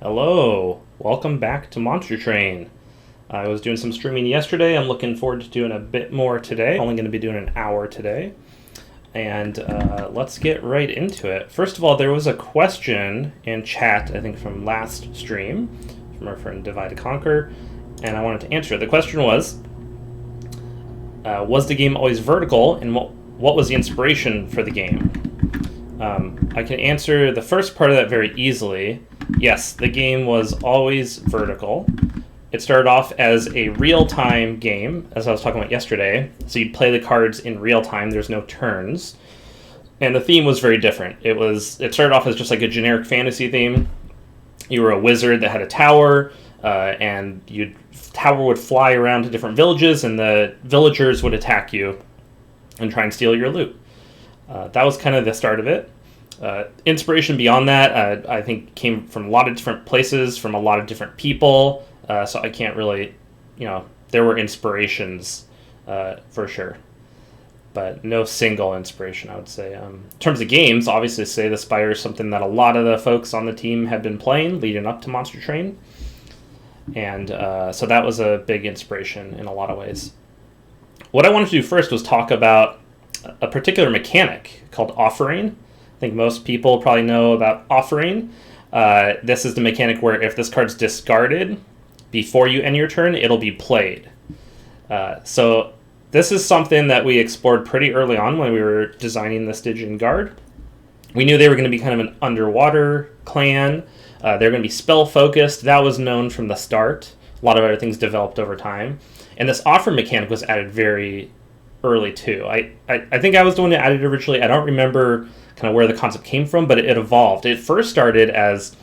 Hello, welcome back to Monster Train. I was doing some streaming yesterday. I'm looking forward to doing a bit more today. Only going to be doing an hour today. And let's get right into it. First of all, there was a question in chat, I think from last stream, from our friend Divide to Conquer, and I wanted to answer it. The question was the game always vertical, and what was the inspiration for the game? I can answer the first part of that very easily. Yes, the game was always vertical. It started off as a real-time game, as I was talking about yesterday. So you'd play the cards in real time. There's no turns. And the theme was very different. It started off as just like a generic fantasy theme. You were a wizard that had a tower, and tower would fly around to different villages, and the villagers would attack you and try and steal your loot. That was kind of the start of it. Inspiration beyond that, I think, came from a lot of different places, from a lot of different people. So I can't really, there were inspirations for sure, but no single inspiration, I would say. In terms of games, obviously, Slay the Spire is something that a lot of the folks on the team had been playing leading up to Monster Train. And so that was a big inspiration in a lot of ways. What I wanted to do first was talk about a particular mechanic called offering. I think most people probably know about offering. This is the mechanic where if this card's discarded before you end your turn, it'll be played. So this is something that we explored pretty early on when we were designing the Stygian Guard. We knew they were going to be kind of an underwater clan. They're going to be spell-focused. That was known from the start. A lot of other things developed over time. And this offer mechanic was added very early too. I think I was the one who added it originally. I don't remember kind of where the concept came from, but it evolved. It first started as,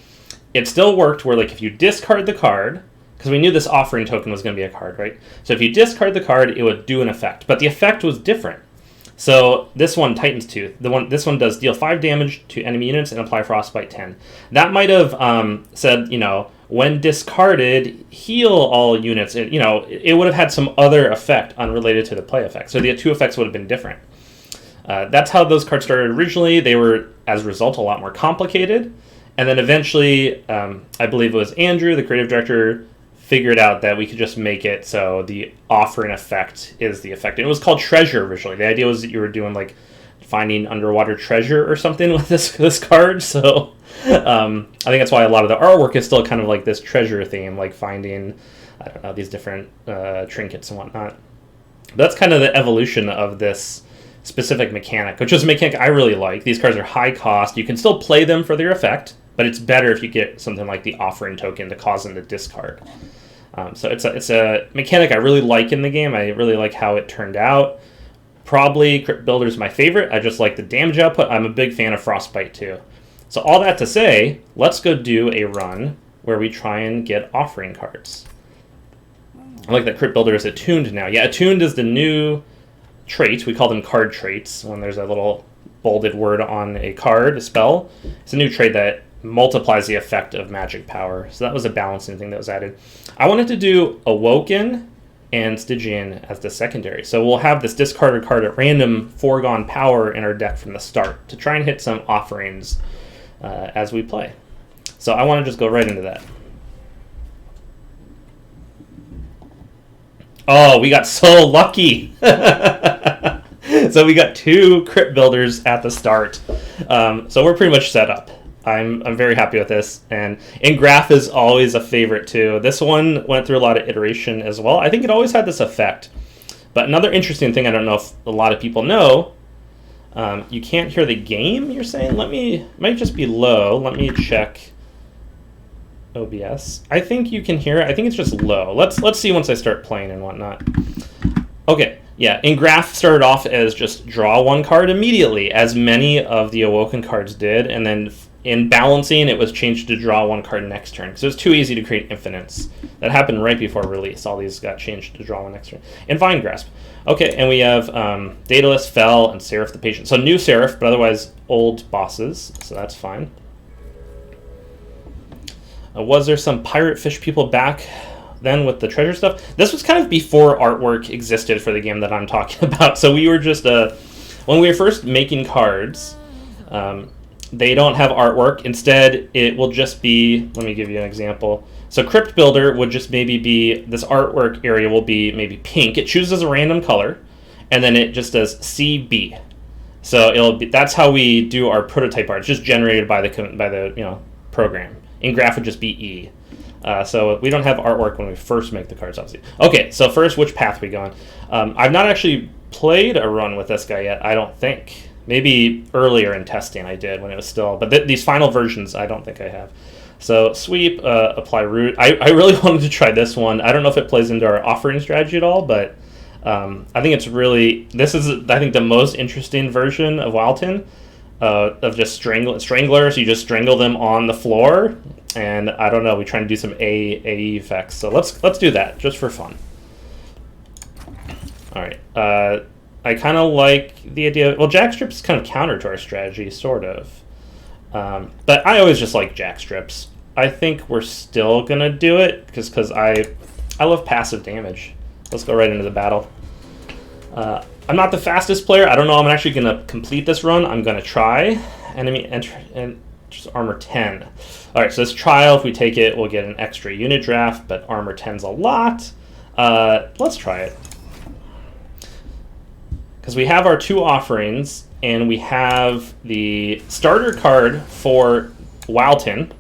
it still worked where like if you discard the card, because we knew this offering token was going to be a card, right? So if you discard the card, it would do an effect, but the effect was different. So this one, Titan's Tooth, this one does deal 5 damage to enemy units and apply Frostbite 10. That might have said, when discarded, heal all units. It would have had some other effect unrelated to the play effect. So the two effects would have been different. That's how those cards started originally. They were, as a result, a lot more complicated. And then eventually, I believe it was Andrew, the creative director, figured out that we could just make it so the offering effect is the effect. And it was called Treasure originally. The idea was that you were doing like finding underwater treasure or something with this card. So I think that's why a lot of the artwork is still kind of like this treasure theme, like finding, I don't know, these different trinkets and whatnot. But that's kind of the evolution of this specific mechanic, which is a mechanic I really like. These cards are high cost. You can still play them for their effect, but it's better if you get something like the offering token to cause them to discard. So it's a mechanic I really like in the game. I really like how it turned out. Probably Crypt Builder is my favorite. I just like the damage output. I'm a big fan of Frostbite too. So all that to say, let's go do a run where we try and get offering cards. I like that Crypt Builder is attuned now. Yeah, attuned is the new trait. We call them card traits when there's a little bolded word on a card, a spell. It's a new trait that multiplies the effect of magic power. So that was a balancing thing that was added. I wanted to do Awoken and Stygian as the secondary. So we'll have this discarded card at random foregone power in our deck from the start to try and hit some offerings as we play. So I want to just go right into that. Oh, we got so lucky. So we got 2 Crypt Builders at the start. So we're pretty much set up. I'm very happy with this. And Engraph is always a favorite too. This one went through a lot of iteration as well. I think it always had this effect. But another interesting thing, I don't know if a lot of people know, you can't hear the game, you're saying? Might just be low. Let me check OBS. I think you can hear it. I think it's just low. Let's see once I start playing and whatnot. Okay, yeah, Engraph started off as just draw 1 card immediately, as many of the Awoken cards did, and then in balancing, it was changed to draw 1 card next turn, because it was too easy to create infinites. That happened right before release. All these got changed to draw 1 next turn. And Vine Grasp. Okay, and we have Daedalus, Fel, and Seraph the Patient. So new Seraph, but otherwise old bosses, so that's fine. Was there some pirate fish people back then with the treasure stuff? This was kind of before artwork existed for the game that I'm talking about. So we were just when we were first making cards, they don't have artwork. Instead, it will just be, let me give you an example. So Crypt Builder would just maybe be, this artwork area will be maybe pink. It chooses a random color, and then it just does CB. So it'll be, that's how we do our prototype art. It's just generated by the program. In Graph would just be E. So we don't have artwork when we first make the cards, obviously. Okay, so first, which path we go on? I've not actually played a run with this guy yet, I don't think. Maybe earlier in testing I did when it was still, but these final versions I don't think I have. So sweep, apply root. I really wanted to try this one. I don't know if it plays into our offering strategy at all, but I think it's really, this is, I think, the most interesting version of Wilton, of just stranglers. You just strangle them on the floor, and I don't know, we try to do some AE effects. So let's do that, just for fun. All right. I kind of like the idea. Well, jackstrip is kind of counter to our strategy, sort of. But I always just like jackstrips. I think we're still going to do it because I love passive damage. Let's go right into the battle. I'm not the fastest player. I don't know I'm actually going to complete this run. I'm going to try. Enemy enter and just armor 10. All right, so this trial, if we take it, we'll get an extra unit draft, but armor 10's a lot. Let's try it. Because we have our two offerings, and we have the starter card for Wilton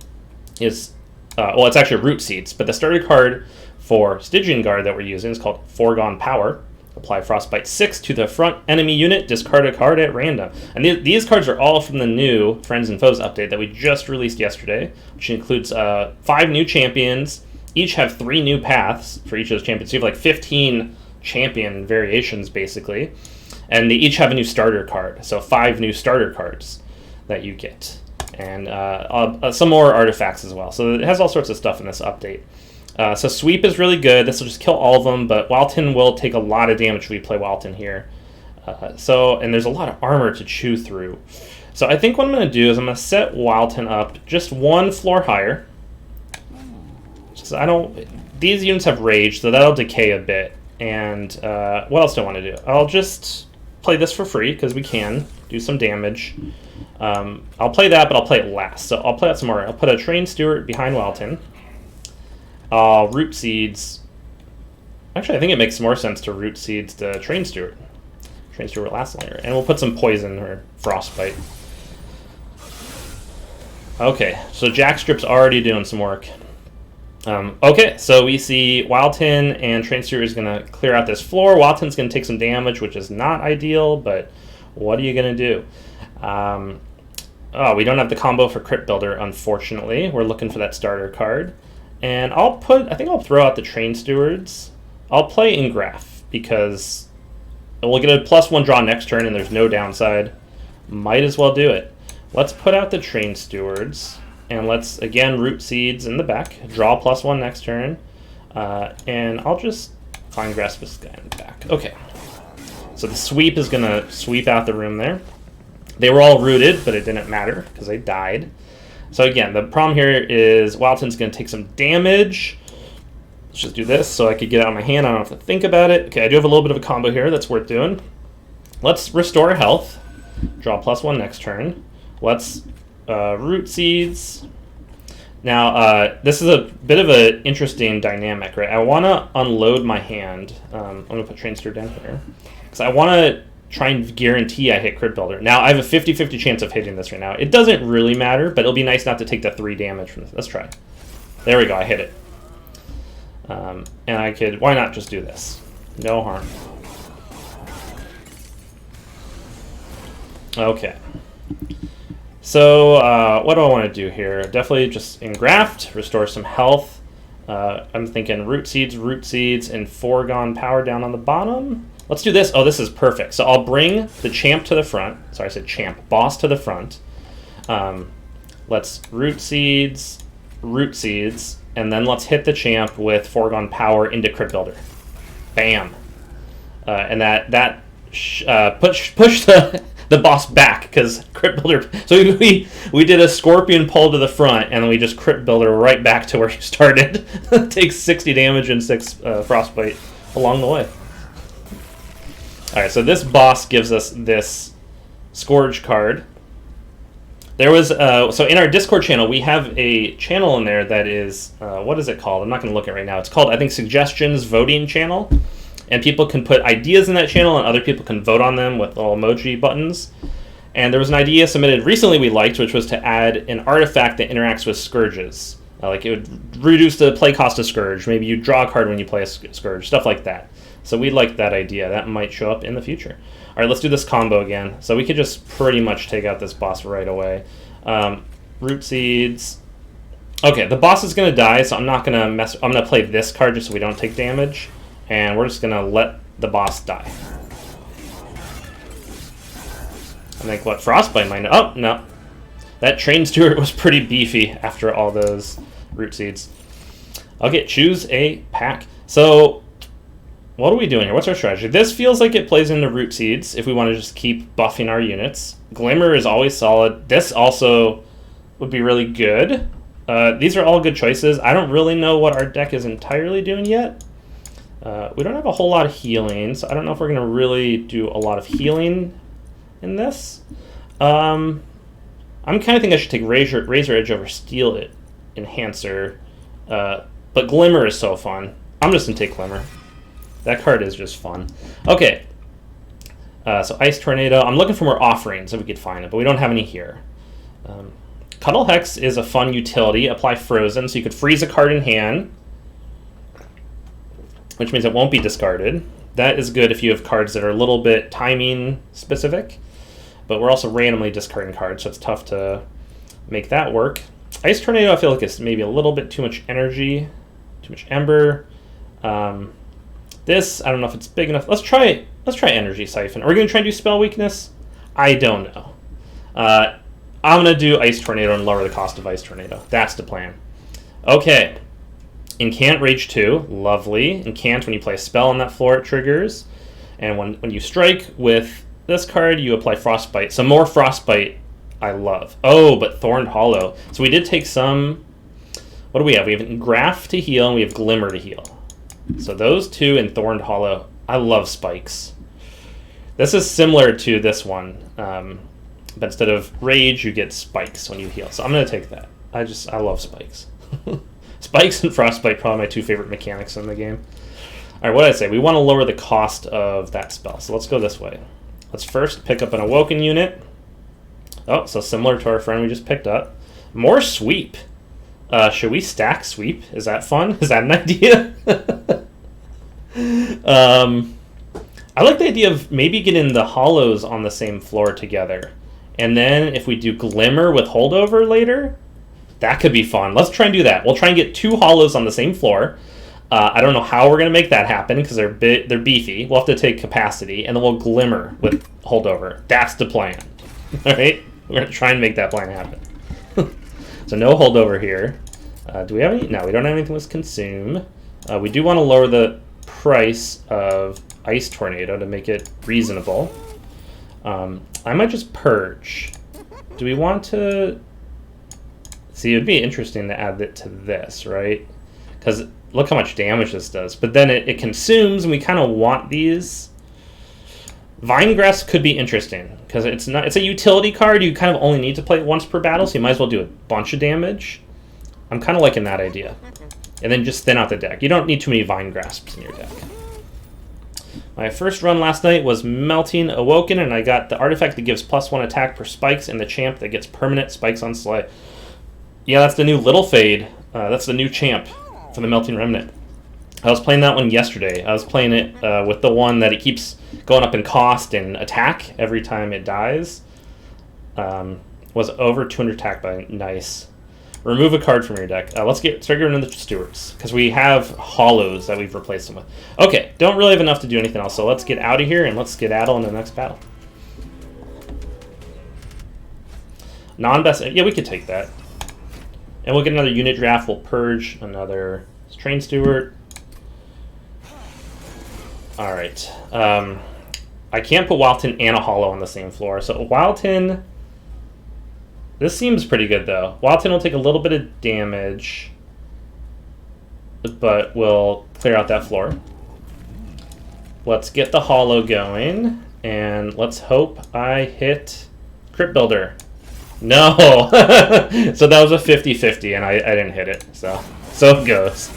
is, well, it's actually Root Seeds, but the starter card for Stygian Guard that we're using is called Foregone Power. Apply Frostbite 6 to the front enemy unit, discard a card at random. And these cards are all from the new Friends and Foes update that we just released yesterday, which includes 5 new champions. Each have 3 new paths for each of those champions. So you have like 15 champion variations, basically. And they each have a new starter card, so 5 new starter cards that you get. And some more artifacts as well. So it has all sorts of stuff in this update. So sweep is really good. This will just kill all of them, but Wilton will take a lot of damage if we play Wilton here. And there's a lot of armor to chew through. So I think what I'm going to do is I'm going to set Wilton up just 1 floor higher. So these units have rage, so that'll decay a bit. And what else do I want to do? I'll just play this for free because we can do some damage. I'll play that, but I'll play it last. So I'll play out some more. I'll put a Train Steward behind Wilton. Root Seeds. Actually, I think it makes more sense to Root Seeds to Train Steward. Train Steward last layer. And we'll put some Poison or Frostbite. Okay, so Jackstrip's already doing some work. Okay, so we see Wilton and Train Steward is going to clear out this floor. Wilton's going to take some damage, which is not ideal, but what are you going to do? We don't have the combo for Crypt Builder, unfortunately. We're looking for that starter card. And I think I'll throw out the Train Stewards. I'll play in Graph because we'll get a +1 draw next turn and there's no downside. Might as well do it. Let's put out the Train Stewards. And let's, again, Root Seeds in the back. Draw +1 next turn. And I'll just Fine Grasp this guy in the back. Okay. So the sweep is going to sweep out the room there. They were all rooted, but it didn't matter because they died. So again, the problem here is Wilton's going to take some damage. Let's just do this so I could get it out of my hand. I don't have to think about it. Okay, I do have a little bit of a combo here that's worth doing. Let's restore health. Draw +1 next turn. Let's Root Seeds. Now, this is a bit of an interesting dynamic, right? I want to unload my hand. I'm going to put Train Steward down here. Because I want to try and guarantee I hit Crypt Builder. Now, I have a 50-50 chance of hitting this right now. It doesn't really matter, but it'll be nice not to take the 3 damage from this. Let's try. There we go, I hit it. And I could, why not just do this? No harm. Okay. So, what do I want to do here? Definitely just engraft, restore some health. I'm thinking Root Seeds, and Foregone Power down on the bottom. Let's do this. Oh, this is perfect. So I'll bring the champ to the front. Sorry, I said champ. Boss to the front. Let's Root Seeds, and then let's hit the champ with Foregone Power into Crypt Builder. Bam. And that push the boss back because Crypt Builder. So we did a Scorpion pull to the front, and then we just Crypt Builder right back to where you started. Takes 60 damage and 6 Frostbite along the way. All right, so this boss gives us this Scourge card. There was so in our Discord channel we have a channel in there that is what is it called? I'm not going to look at it right now. It's called, I think, Suggestions Voting Channel, and people can put ideas in that channel, and other people can vote on them with little emoji buttons. And there was an idea submitted recently we liked, which was to add an artifact that interacts with scourges. Like it would reduce the play cost of Scourge. Maybe you draw a card when you play a Scourge, stuff like that. So we liked that idea. That might show up in the future. All right, let's do this combo again. So we could just pretty much take out this boss right away. Root Seeds. Okay, the boss is going to die, so I'm not going to mess. I'm going to play this card just so we don't take damage. And we're just going to let the boss die. I think, what, Frostbite might... Oh, no. That Train Steward was pretty beefy after all those Root Seeds. Okay, choose a pack. So, what are we doing here? What's our strategy? This feels like it plays into Root Seeds if we want to just keep buffing our units. Glimmer is always solid. This also would be really good. These are all good choices. I don't really know what our deck is entirely doing yet. We don't have a whole lot of healing, so I don't know if we're going to really do a lot of healing in this. I'm kind of think I should take Razor Edge over Steel Enhancer, but Glimmer is so fun. I'm just going to take Glimmer. That card is just fun. Okay, so Ice Tornado. I'm looking for more offerings if we could find it, but we don't have any here. Cuddle Hex is a fun utility. Apply Frozen, so you could freeze a card in hand, which means it won't be discarded. That is good if you have cards that are a little bit timing specific, but we're also randomly discarding cards, so it's tough to make that work. Ice Tornado, I feel like it's maybe a little bit too much energy, too much Ember. This, I don't know if it's big enough. Let's try Energy Siphon. Are we going to try and do Spell Weakness? I don't know. I'm going to do Ice Tornado and lower the cost of Ice Tornado. That's the plan. Okay. Incant Rage 2. Lovely. Incant, when you play a spell on that floor, it triggers. And when you strike with this card, you apply Frostbite. So more Frostbite I love. Oh, but Thorned Hollow. So we did take some... What do we have? We have Engraft to heal, and we have Glimmer to heal. So those two and Thorned Hollow. I love spikes. This is similar to this one. But instead of Rage, you get spikes when you heal. So I'm going to take that. I love spikes. Spikes and Frostbite, probably my two favorite mechanics in the game. All right, what did I say? We want to lower the cost of that spell. So let's go this way. Let's first pick up an Awoken unit. Oh, so similar to our friend we just picked up. More Sweep. Should we stack Sweep? Is that fun? Is that an idea? I like the idea of maybe getting the hollows on the same floor together. And then if we do Glimmer with Holdover later, that could be fun. Let's try and do that. We'll try and get two hollows on the same floor. I don't know how we're going to make that happen because they're beefy. We'll have to take Capacity, and then we'll Glimmer with Holdover. That's the plan. All right? We're going to try and make that plan happen. So no Holdover here. Do we have any? No, we don't have anything with Consume. We do want to lower the price of Ice Tornado to make it reasonable. I might just Purge. Do we want to... See, it would be interesting to add it to this, right? Because look how much damage this does. But then it consumes, and we kind of want these. Vinegrass could be interesting, because it's a utility card. You kind of only need to play it once per battle, so you might as well do a bunch of damage. I'm kind of liking that idea. And then just thin out the deck. You don't need too many Vinegrasps in your deck. My first run last night was Melting Awoken, and I got the artifact that gives +1 attack per spikes, and the champ that gets permanent spikes on Slay. Yeah, that's the new Little Fade. That's the new champ for the Melting Remnant. I was playing that one yesterday. I was playing it with the one that it keeps going up in cost and attack every time it dies. Was over 200 attack by nice. Remove a card from your deck. Let's start getting into the Stewards, because we have hollows that we've replaced them with. Okay, don't really have enough to do anything else, so let's get out of here and let's skedaddle into the next battle. Non-best... Yeah, we could take that. And we'll get another unit draft. We'll Purge another Train Steward. Alright. I can't put Wildton and a Hollow on the same floor. So Wildton... This seems pretty good, though. Wildton will take a little bit of damage, but we'll clear out that floor. Let's get the Hollow going, and let's hope I hit Crypt Builder. No! So that was a 50-50, and I didn't hit it. So it goes.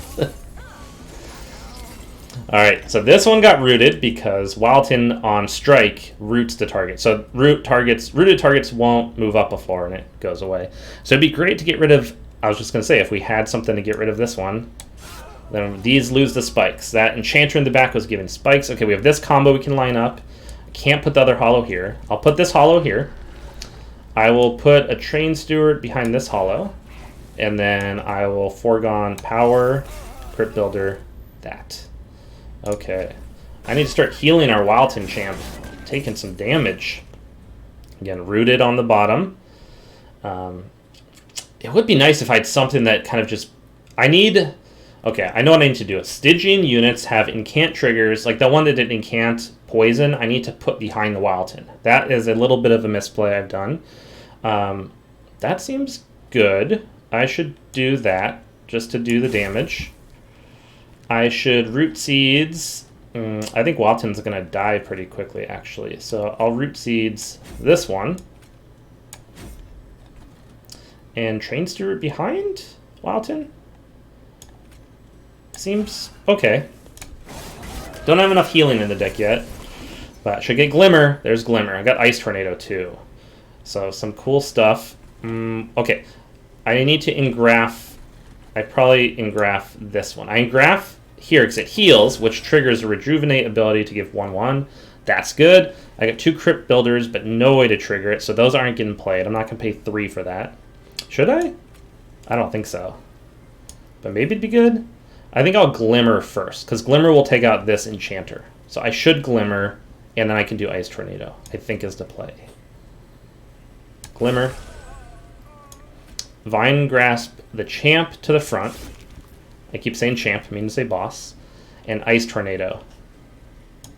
Alright, so this one got rooted because Wilton on strike roots the target. So rooted targets won't move up a floor, and it goes away. So it'd be great to get rid of... I was just going to say, if we had something to get rid of this one, then these lose the spikes. That Enchanter in the back was given spikes. Okay, we have this combo we can line up. I can't put the other hollow here. I'll put this hollow here. I will put a Train Steward behind this hollow. And then I will foregone power, Crypt Builder, that. Okay. I need to start healing our Wilton champ. Taking some damage. Again, rooted on the bottom. It would be nice if I had something that kind of just... Okay, I know what I need to do. Stygian units have incant triggers. Like the one that did incant poison, I need to put behind the Wilton. That is a little bit of a misplay I've done. That seems good. I should do that just to do the damage. I should root seeds. I think Wilton's going to die pretty quickly, actually. So I'll root seeds this one. And Train Steward behind Wilton? Seems okay. Don't have enough healing in the deck yet. But I should get Glimmer. There's Glimmer. I got Ice Tornado too. So some cool stuff. Okay. I need to engraph. I probably engraph this one. I engraph here because it heals, which triggers a Rejuvenate ability to give 1/1. That's good. I got 2 Crypt Builders, but no way to trigger it, so those aren't getting played. I'm not going to pay 3 for that. Should I? I don't think so. But maybe it'd be good. I think I'll Glimmer first, because Glimmer will take out this Enchanter. So I should Glimmer, and then I can do Ice Tornado, I think is the play. Glimmer. Vine Grasp the champ to the front. I keep saying champ, I mean to say boss. And Ice Tornado.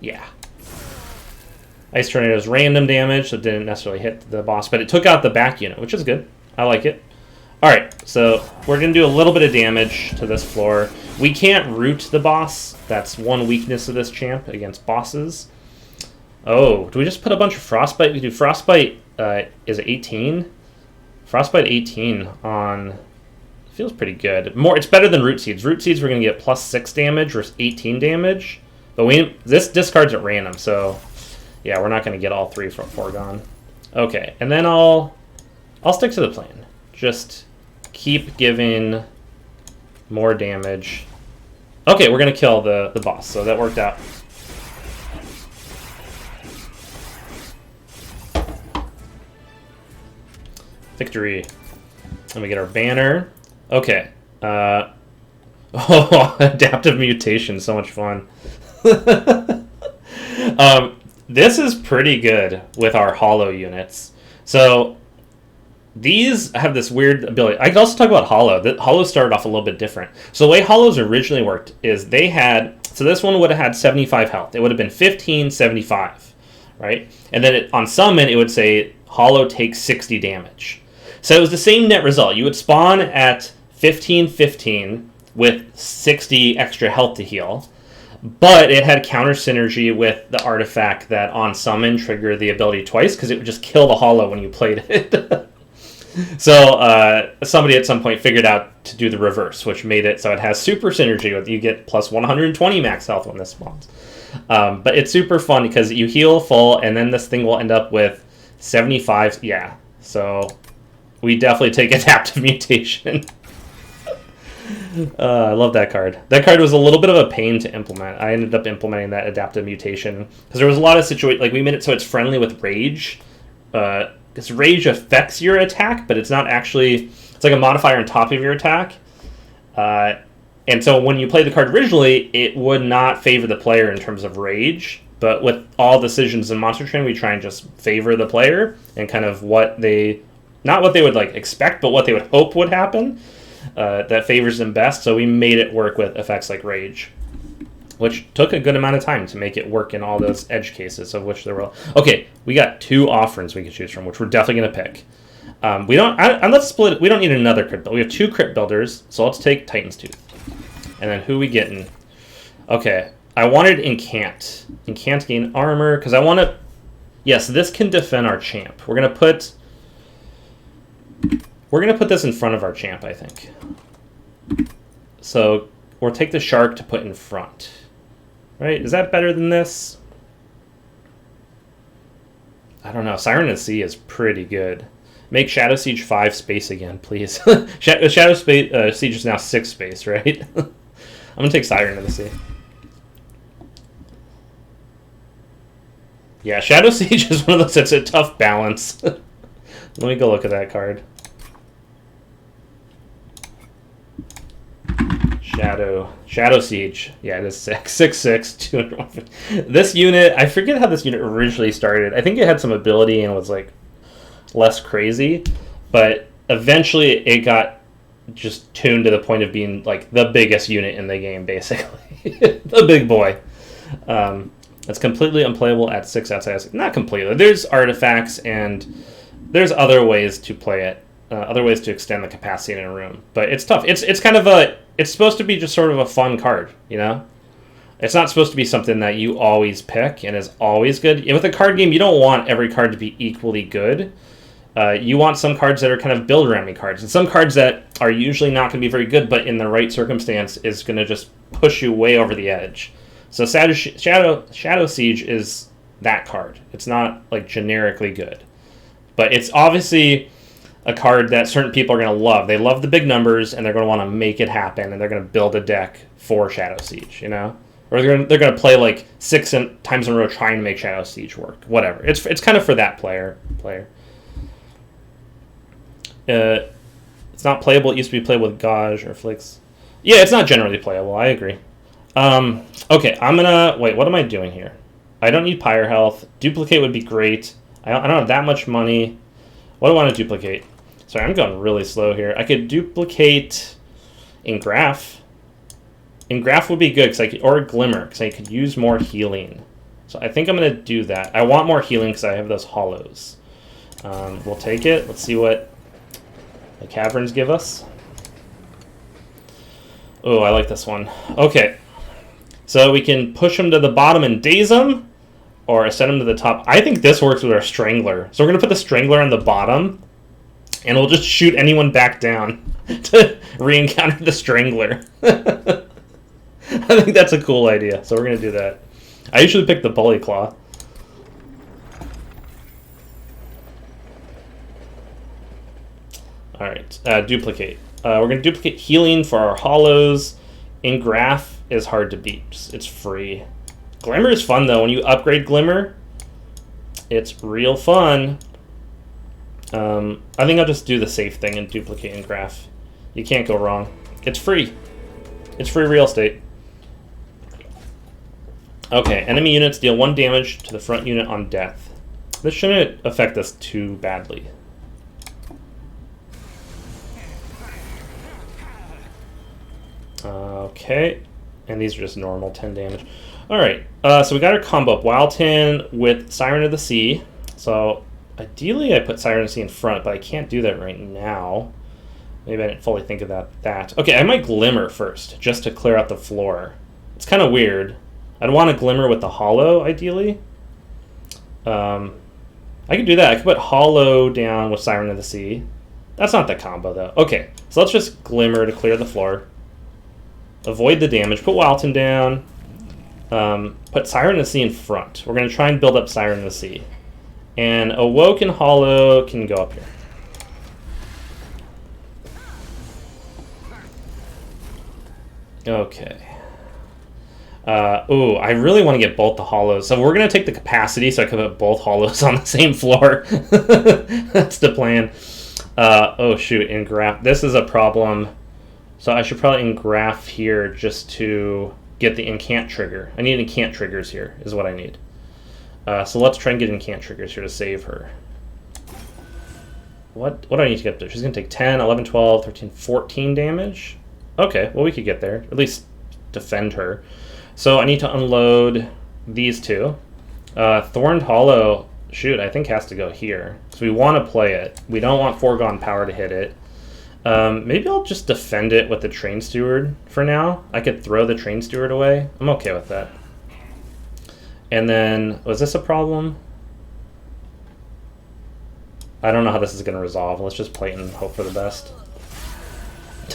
Yeah. Ice Tornado is random damage, so it didn't necessarily hit the boss, but it took out the back unit, which is good. I like it. Alright, so we're going to do a little bit of damage to this floor. We can't root the boss. That's one weakness of this champ against bosses. Oh, do we just put a bunch of Frostbite? We do Frostbite, is it 18? Frostbite 18 on... Feels pretty good. It's better than Root Seeds. Root Seeds we're going to get +6 damage versus 18 damage. But this discards at random, so... Yeah, we're not going to get all 3 from foregone. Okay, and then I'll stick to the plan. Just keep giving more damage. Okay, we're going to kill the boss, so that worked out. Victory. And we get our banner. Okay. Oh, Adaptive Mutation, so much fun. This is pretty good with our hollow units. So these have this weird ability. I could also talk about hollow. The hollow started off a little bit different. So the way hollows originally worked is they had... So this one would have had 75 health. It would have been 15, 75, right? And then on summon, it would say hollow takes 60 damage. So it was the same net result. You would spawn at 15, 15 with 60 extra health to heal. But it had counter synergy with the artifact that on summon triggered the ability twice because it would just kill the hollow when you played it. So somebody at some point figured out to do the reverse, which made it so it has super synergy with you get plus 120 max health when this spawns. But it's super fun because you heal full and then this thing will end up with 75. Yeah, so we definitely take Adaptive Mutation. I love that card. That card was a little bit of a pain to implement. I ended up implementing that Adaptive Mutation because there was a lot of situations, like we made it so it's friendly with Rage. Because Rage affects your attack, but it's not actually... It's like a modifier on top of your attack. And so when you play the card originally, it would not favor the player in terms of Rage. But with all decisions in Monster Train, we try and just favor the player and kind of what they... Not what they would like expect, but what they would hope would happen. That favors them best. So we made it work with effects like Rage. Which took a good amount of time to make it work in all those edge cases, of which there were... Okay, we got 2 offerings we could choose from, which we're definitely going to pick. We don't... let's split it. We don't need another Crypt Builder. We have 2 Crypt Builders, so let's take Titan's Tooth. And then who we getting? Okay, I wanted Incant. Incant gain armor, because I want to... Yes, this can defend our champ. We're going to put... We're going to put this in front of our champ, I think. So we'll take the shark to put in front. Right? Is that better than this? I don't know. Siren of the Sea is pretty good. Make Shadow Siege 5 space again, please. Shadow Siege is now 6 space, right? I'm going to take Siren of the Sea. Yeah, Shadow Siege is one of those that's a tough balance. Let me go look at that card. Shadow Siege. Yeah, it is 6/6, 250. This unit, I forget how this unit originally started. I think it had some ability and was like less crazy, but eventually it got just tuned to the point of being like the biggest unit in the game, basically. The big boy. It's completely unplayable at 6 outside. Not completely. There's artifacts and there's other ways to play it. Other ways to extend the capacity in a room. But it's tough. It's kind of a... It's supposed to be just sort of a fun card, you know? It's not supposed to be something that you always pick and is always good. With a card game, you don't want every card to be equally good. You want some cards that are kind of build around me cards. And some cards that are usually not going to be very good, but in the right circumstance is going to just push you way over the edge. So Shadow Siege is that card. It's not like generically good. But it's obviously a card that certain people are going to love. They love the big numbers, and they're going to want to make it happen, and they're going to build a deck for Shadow Siege, you know? Or they're going to play like 6 times in a row trying to make Shadow Siege work. Whatever. It's kind of for that player. It's not playable. It used to be playable with Gauge or Flicks. Yeah, it's not generally playable. I agree. Okay, I'm going to... Wait, what am I doing here? I don't need Pyre Health. Duplicate would be great. I don't have that much money. What do I want to duplicate? Sorry, I'm going really slow here. I could duplicate Engraph. Engraph would be good, or Glimmer, because I could use more healing. So I think I'm going to do that. I want more healing because I have those hollows. We'll take it. Let's see what the Caverns give us. Oh, I like this one. Okay. So we can push them to the bottom and daze them, or send them to the top. I think this works with our Strangler. So we're going to put the Strangler on the bottom, and we'll just shoot anyone back down to re-encounter the Strangler. I think that's a cool idea, so we're going to do that. I usually pick the Bully Claw. Alright, duplicate. We're going to duplicate healing for our hollows. Engraph is hard to beat. It's free. Glimmer is fun, though. When you upgrade Glimmer, it's real fun. I think I'll just do the safe thing and duplicate Engraph. You can't go wrong. It's free. It's free real estate. Okay, enemy units deal 1 damage to the front unit on death. This shouldn't affect us too badly. Okay, and these are just normal 10 damage. Alright, so we got our combo up. Wild Tin with Siren of the Sea. So, ideally I put Siren of the Sea in front, but I can't do that right now. Maybe I didn't fully think about that. Okay, I might Glimmer first, just to clear out the floor. It's kind of weird. I'd want to Glimmer with the Hollow, ideally. I could do that. I could put Hollow down with Siren of the Sea. That's not the combo, though. Okay, so let's just Glimmer to clear the floor. Avoid the damage. Put Wilton down. Put Siren of the Sea in front. We're going to try and build up Siren of the Sea. And Awoken Hollow can go up here. Okay. Ooh, I really want to get both the hollows. So we're going to take the capacity so I can put both hollows on the same floor. That's the plan. Oh, shoot. Engraph. This is a problem. So I should probably engraph here just to get the incant trigger. I need incant triggers here is what I need. So let's try and get incant triggers here to save her. What do I need to get there? She's going to take 10, 11, 12, 13, 14 damage. Okay, well we could get there. At least defend her. So I need to unload these two. Thorned Hollow, shoot, I think has to go here. So we want to play it. We don't want Foregone Power to hit it. Maybe I'll just defend it with the Train Steward for now. I could throw the Train Steward away. I'm okay with that. And then, was this a problem? I don't know how this is going to resolve. Let's just play it and hope for the best.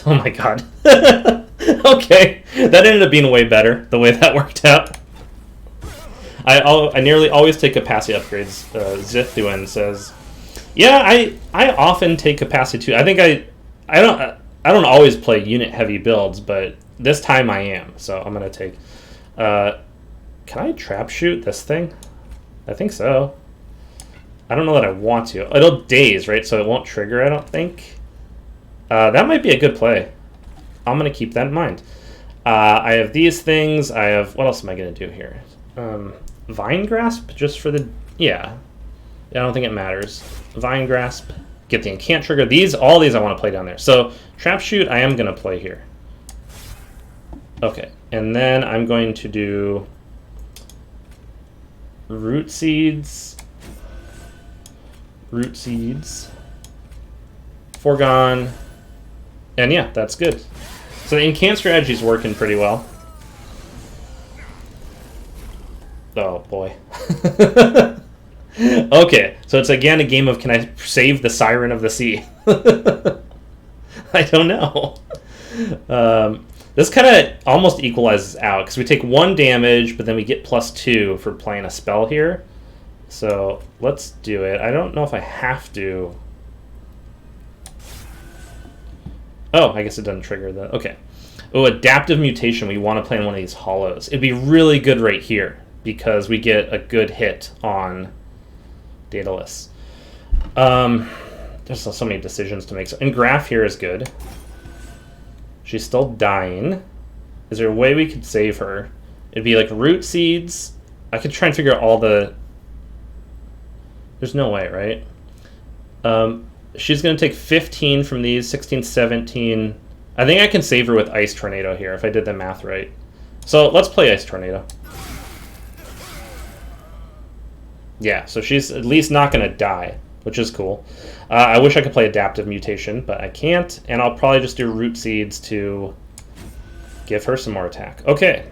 Oh my god. Okay, that ended up being way better, the way that worked out. I nearly always take capacity upgrades. Zithuan says, yeah, I often take capacity too. I think I don't always play unit heavy builds, but this time I am. So I'm gonna take. Can I trap shoot this thing? I think so. I don't know that I want to. It'll daze, right? So it won't trigger, I don't think. That might be a good play. I'm gonna keep that in mind. I have these things. I have, what else am I gonna do here? Vine Grasp, just for the, yeah. I don't think it matters. Vine Grasp, get the Incant Trigger. All these I want to play down there. So Trap Shoot, I am going to play here. Okay, and then I'm going to do Root Seeds, Foregone, and yeah, that's good. So the Incant strategy is working pretty well. Oh boy. Okay, so it's again a game of can I save the Siren of the Sea? I don't know. This kind of almost equalizes out because we take 1 damage, but then we get +2 for playing a spell here. So let's do it. I don't know if I have to. Oh, I guess it doesn't trigger the. Okay. Oh, Adaptive Mutation. We want to play in one of these hollows. It'd be really good right here, because we get a good hit on Daedalus. There's so many decisions to make. And Graph here is good. She's still dying. Is there a way we could save her? It'd be like Root Seeds. I could try and figure out all the... There's no way, right? She's going to take 15 from these, 16, 17. I think I can save her with Ice Tornado here, if I did the math right. So let's play Ice Tornado. Yeah, so she's at least not going to die, which is cool. I wish I could play Adaptive Mutation, but I can't. And I'll probably just do Root Seeds to give her some more attack. Okay.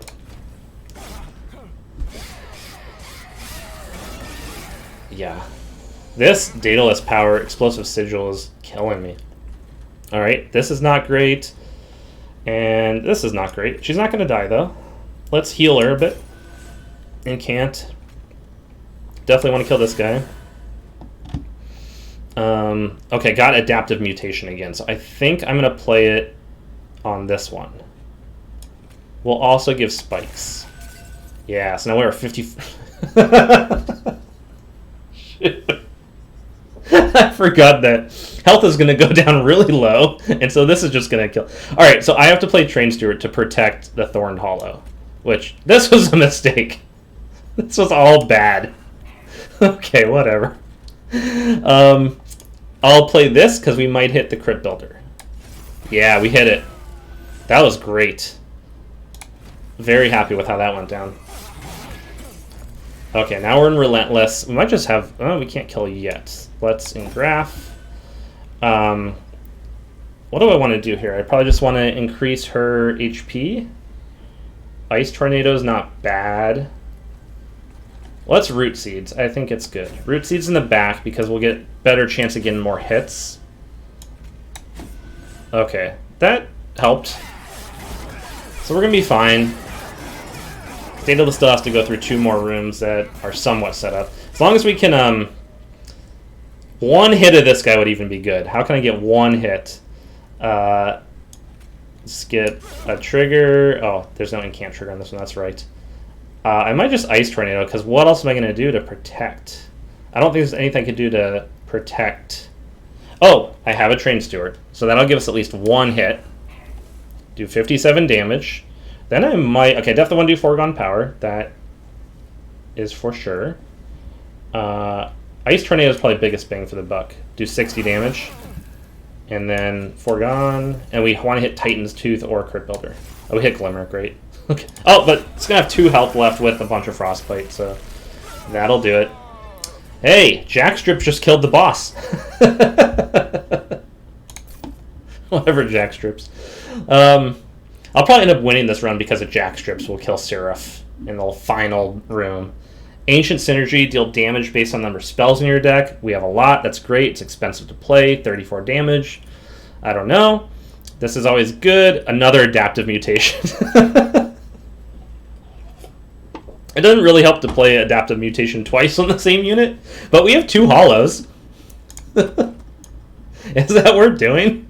Yeah. This Daedalus power, Explosive Sigil, is killing me. Alright, this is not great. And this is not great. She's not going to die, though. Let's heal her a bit. And can't. Definitely want to kill this guy. Okay, got Adaptive Mutation again. So I think I'm going to play it on this one. We'll also give Spikes. Yeah, so now we're 50... I forgot that health is going to go down really low, and so this is just going to kill. Alright, so I have to play Train Steward to protect the Thorned Hollow, which, this was a mistake. This was all bad. Okay, whatever. I'll play this because we might hit the Crit Builder. Yeah, we hit it. That was great. Very happy with how that went down. Okay, now we're in Relentless. We might just have... Oh, we can't kill yet. Let's engraph. What do I want to do here? I probably just want to increase her HP. Ice Tornado is not bad. Let's Root Seeds. I think it's good. Root Seeds in the back because we'll get better chance of getting more hits. Okay, that helped. So we're going to be fine. Daedalus still has to go through 2 more rooms that are somewhat set up. As long as we can... one hit of this guy would even be good. How can I get 1 hit? Let's get a trigger. Oh, there's no Incant Trigger on this one. That's right. I might just Ice Tornado, because what else am I going to do to protect? I don't think there's anything I could do to protect. Oh, I have a Train Steward. So that'll give us at least 1 hit. Do 57 damage. Then I might... Okay, definitely want to do Foregone Power. That is for sure. Ice Tornado is probably biggest bang for the buck. Do 60 damage. And then Foregone. And we want to hit Titan's Tooth or Crit Builder. Oh, we hit Glimmer. Great. Okay. Oh, but it's going to have 2 health left with a bunch of Frostbite, so that'll do it. Hey, Jackstrip just killed the boss. Whatever, Jackstrips. I'll probably end up winning this run because of Jackstrips will kill Seraph in the final room. Ancient Synergy, deal damage based on the number of spells in your deck. We have a lot. That's great. It's expensive to play. 34 damage. I don't know. This is always good. Another Adaptive Mutation. It doesn't really help to play Adaptive Mutation twice on the same unit, but we have 2 hollows. Is that what we're doing?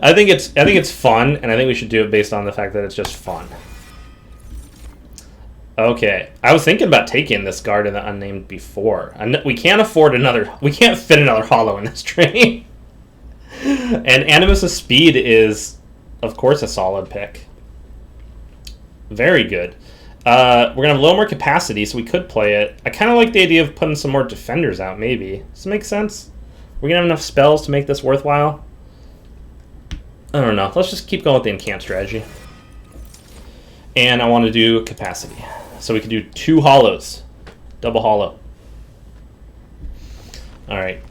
I think it's fun, and I think we should do it based on the fact that it's just fun. Okay, I was thinking about taking this Guard in the Unnamed before. We can't afford another. We can't fit another hollow in this train. And Animus' speed is, of course, a solid pick. Very good. We're going to have a little more capacity, so we could play it. I kind of like the idea of putting some more defenders out, maybe. Does it make sense? We're going to have enough spells to make this worthwhile? I don't know. Let's just keep going with the Incant strategy. And I want to do capacity. So we can do 2 hollows. Double hollow. Alright.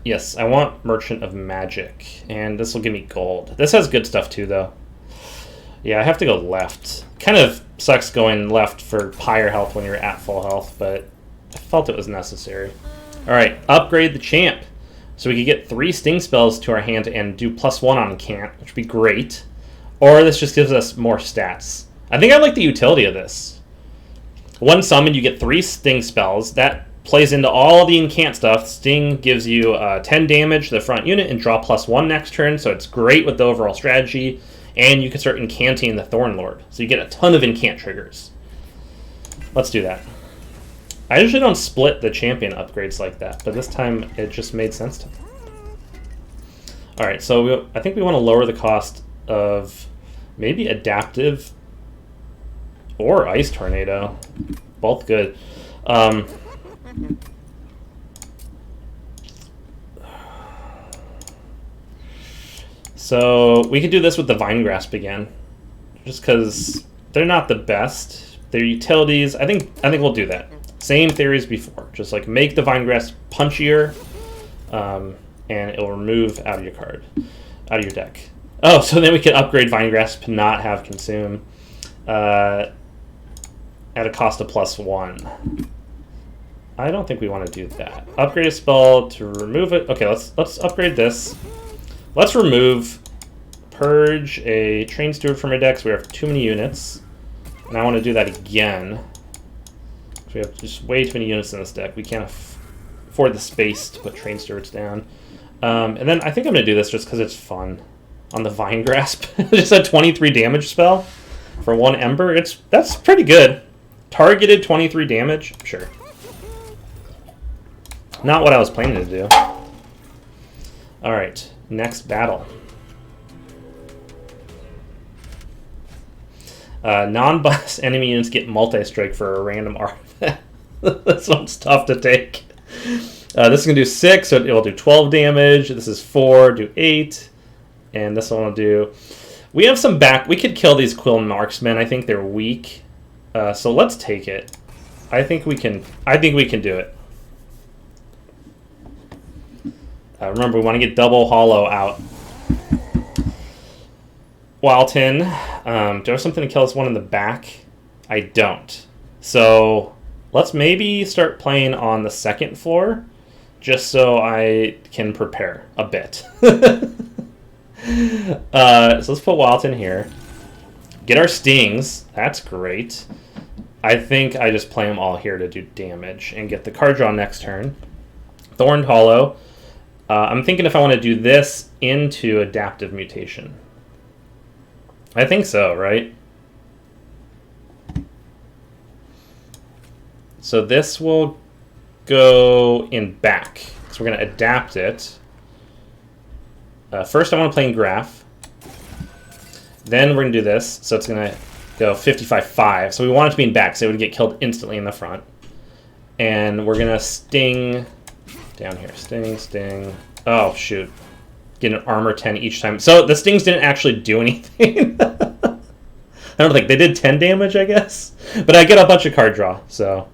Yes, I want Merchant of Magic. And this will give me gold. This has good stuff too, though. Yeah, I have to go left. Kind of sucks going left for higher health when you're at full health, but I felt it was necessary. Alright, upgrade the champ. So we could get 3 sting spells to our hand and do +1 on Incant, which would be great. Or this just gives us more stats. I think I like the utility of this. 1 summon, you get 3 sting spells. That plays into all the Incant stuff. Sting gives you 10 damage to the front unit and draw +1 next turn, so it's great with the overall strategy. And you can start incanting the Thorn Lord. So you get a ton of incant triggers. Let's do that. I usually don't split the champion upgrades like that, but this time it just made sense to me. Alright, so I think we want to lower the cost of maybe Adaptive or Ice Tornado. Both good. So we could do this with the Vine Grasp again, just because they're not the best. Their utilities, I think we'll do that. Same theory as before, just like make the Vine Grasp punchier, and it'll remove out of your deck. Oh, so then we could upgrade Vine Grasp to not have Consume at a cost of +1. I don't think we want to do that. Upgrade a spell to remove it. Okay, let's upgrade this. Let's remove Purge a Train Steward from our deck, so we have too many units. And I want to do that again. So we have just way too many units in this deck. We can't afford the space to put Train Stewards down. And then I think I'm going to do this just because it's fun. On the Vine Grasp. Just a 23 damage spell for 1 Ember. That's pretty good. Targeted 23 damage? Sure. Not what I was planning to do. Alright. Next battle. Non-boss enemy units get multi-strike for a random artifact. This one's tough to take. This is going to do 6, so it will do 12 damage. This is 4, do 8. And this one will do... We have some back... We could kill these Quill Marksmen. I think they're weak. So let's take it. I think we can do it. Remember, we want to get double hollow out. Wilton. Do I have something to kill this one in the back? I don't. So let's maybe start playing on the 2nd floor, just so I can prepare a bit. So let's put Wilton here. Get our stings. That's great. I think I just play them all here to do damage and get the card draw next turn. Thorned Hollow. I'm thinking if I want to do this into Adaptive Mutation. I think so, right? So this will go in back. So we're going to adapt it. First I want to play in Graph. Then we're going to do this. So it's going to go 55-5. So we want it to be in back, so it would get killed instantly in the front. And we're going to sting down here. Sting, sting. Oh, shoot. Get an armor 10 each time. So the stings didn't actually do anything. I don't think they did 10 damage, I guess. But I get a bunch of card draw, so.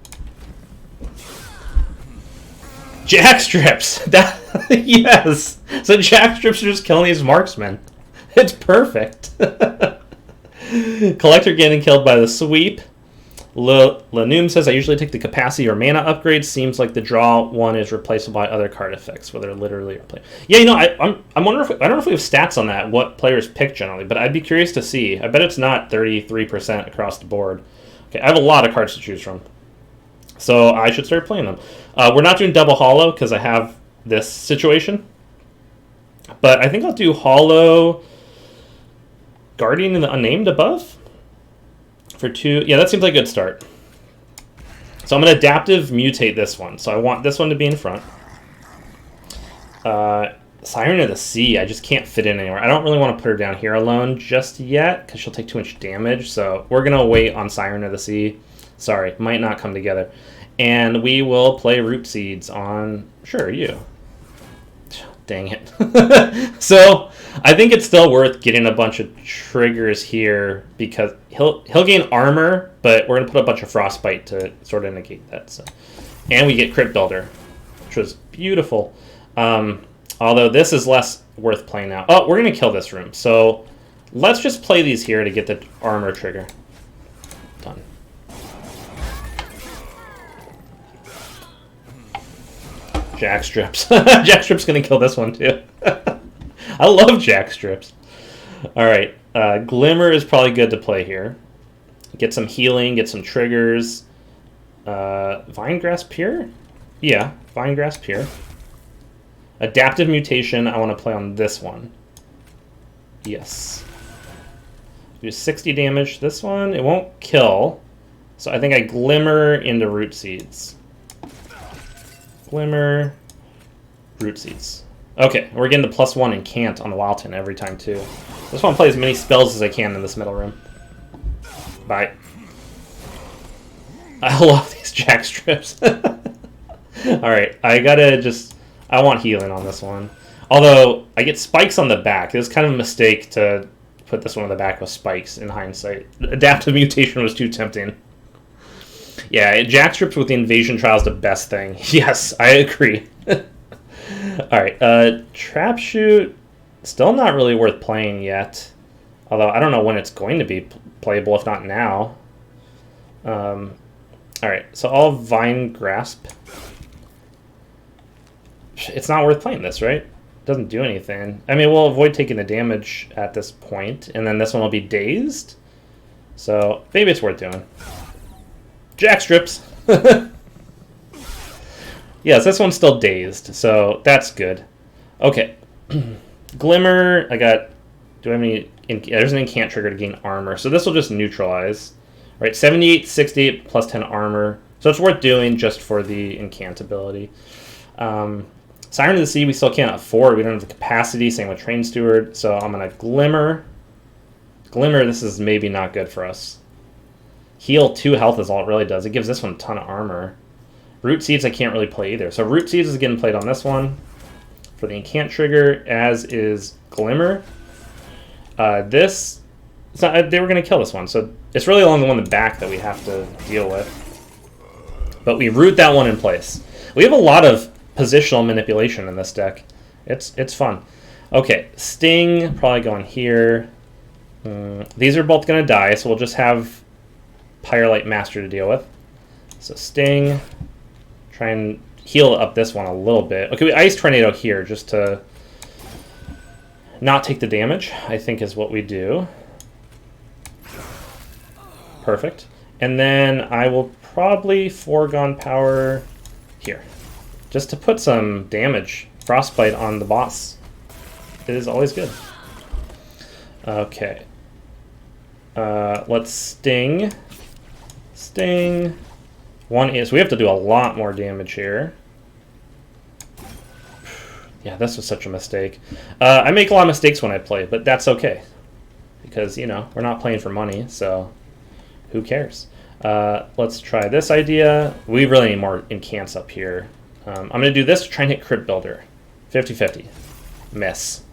Jackstrips! Yes! So Jackstrips are just killing these marksmen. It's perfect. Collector getting killed by the sweep. Lanum says, I usually take the capacity or mana upgrade. Seems like the draw one is replaceable by other card effects, whether literally or play. Yeah, you know, I'm wondering if I don't know if we have stats on that, what players pick generally, but I'd be curious to see. I bet it's not 33% across the board. Okay, I have a lot of cards to choose from, so I should start playing them. We're not doing double holo because I have this situation, but I think I'll do holo Guardian in the Unnamed above. For 2, yeah, that seems like a good start. So I'm going to adaptive mutate this one. So I want this one to be in front. Siren of the Sea, I just can't fit in anywhere. I don't really want to put her down here alone just yet, because she'll take too much damage. So we're going to wait on Siren of the Sea. Sorry, might not come together. And we will play Root Seeds on, sure, you. Dang it. So I think it's still worth getting a bunch of triggers here because he'll gain armor, but we're gonna put a bunch of frostbite to sort of negate that. So, and we get Crypt Builder, which was beautiful. Although this is less worth playing now. Oh, we're gonna kill this room. So let's just play these here to get the armor trigger. Done. Jackstrips. Jackstrip's gonna kill this one too. I love Jackstrips. Alright, Glimmer is probably good to play here. Get some healing, get some triggers. Vinegrass Pier? Yeah, Vinegrass Pier. Adaptive Mutation, I want to play on this one. Yes. Do 60 damage. This one, it won't kill. So I think I Glimmer into Root Seeds. Glimmer, Root Seeds. Okay, we're getting the +1 and can't on the Wilton every time too. I just want to play as many spells as I can in this middle room. Bye. I love these Jackstrips. Alright, I want healing on this one. Although, I get spikes on the back. It was kind of a mistake to put this one on the back with spikes in hindsight. Adaptive Mutation was too tempting. Yeah, Jackstrips with the Invasion Trial is the best thing. Yes, I agree. Alright, Trap Shoot, still not really worth playing yet. Although, I don't know when it's going to be playable, if not now. Alright, so I'll Vine Grasp. It's not worth playing this, right? Doesn't do anything. I mean, we'll avoid taking the damage at this point, and then this one will be dazed. So, maybe it's worth doing. Jackstrips! Yes, this one's still dazed, so that's good. Okay. Glimmer, I got... Do I have any... There's an incant trigger to gain armor, so this will just neutralize. All right, 78, 68, plus 10 armor. So it's worth doing just for the incant ability. Siren of the Sea, we still can't afford. We don't have the capacity, same with Train Steward. So I'm going to Glimmer. Glimmer, this is maybe not good for us. Heal 2 health is all it really does. It gives this one a ton of armor. Root Seeds I can't really play either. So Root Seeds is getting played on this one for the incant trigger, as is Glimmer. They were going to kill this one, so it's really only the one in the back that we have to deal with. But we root that one in place. We have a lot of positional manipulation in this deck. It's fun. Okay, Sting, probably going here. These are both going to die, so we'll just have Pyrelight Master to deal with. So Sting, try and heal up this one a little bit. Okay, we Ice Tornado here just to not take the damage, I think is what we do. Perfect. And then I will probably Foregone Power here, just to put some damage, Frostbite on the boss. It is always good. Okay. Let's Sting. Sting. One is, we have to do a lot more damage here. Yeah, this was such a mistake. I make a lot of mistakes when I play, but that's okay. Because, you know, we're not playing for money, so who cares? Let's try this idea. We really need more incants up here. I'm going to do this to try and hit Crypt Builder. 50-50. Miss.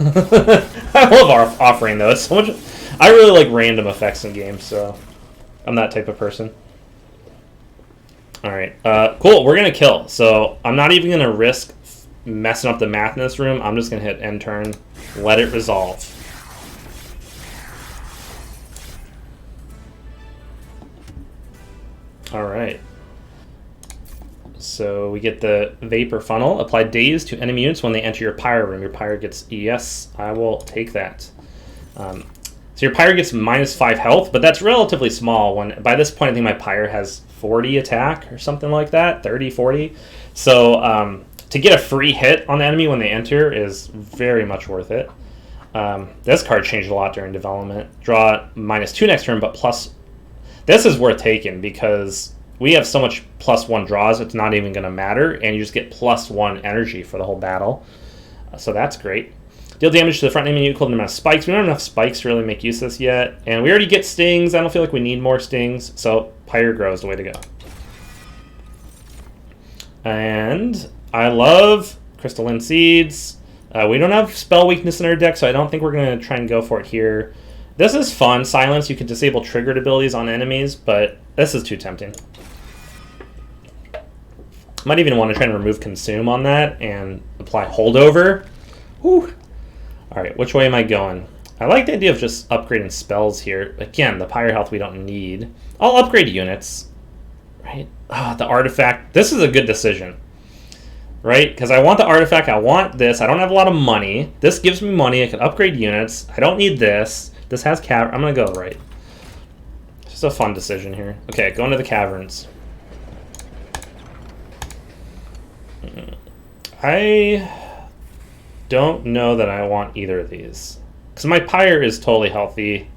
I love our offering, though. It's so much. I really like random effects in games, so I'm that type of person. Alright, cool. We're going to kill. So I'm not even going to risk messing up the math in this room. I'm just going to hit end turn, let it resolve. All right. So we get the Vapor Funnel. Apply Daze to enemy units when they enter your Pyre room. Your Pyre gets... Yes, I will take that. So your Pyre gets -5 health, but that's relatively small. When by this point, I think my Pyre has 40 attack or something like that. 30, 40. So to get a free hit on the enemy when they enter is very much worth it. This card changed a lot during development. Draw -2 next turn, but plus... This is worth taking because... we have so much +1 draws, it's not even going to matter, and you just get +1 energy for the whole battle. So that's great. Deal damage to the front enemy unit equal to the amount of spikes. We don't have enough spikes to really make use of this yet. And we already get stings. I don't feel like we need more stings. So Pyre Grow is the way to go. And I love Crystalline Seeds. We don't have spell weakness in our deck, so I don't think we're going to try and go for it here. This is fun. Silence, you can disable triggered abilities on enemies, but this is too tempting. Might even want to try and remove Consume on that and apply Holdover. Whew. Alright, which way am I going? I like the idea of just upgrading spells here. Again, the Pyre health we don't need. I'll upgrade units. Right? The artifact. This is a good decision. Right? Because I want the artifact. I want this. I don't have a lot of money. This gives me money. I can upgrade units. I don't need this. This has cavern. I'm going to go right. It's just a fun decision here. Okay, going to the caverns. I don't know that I want either of these. Because my Pyre is totally healthy.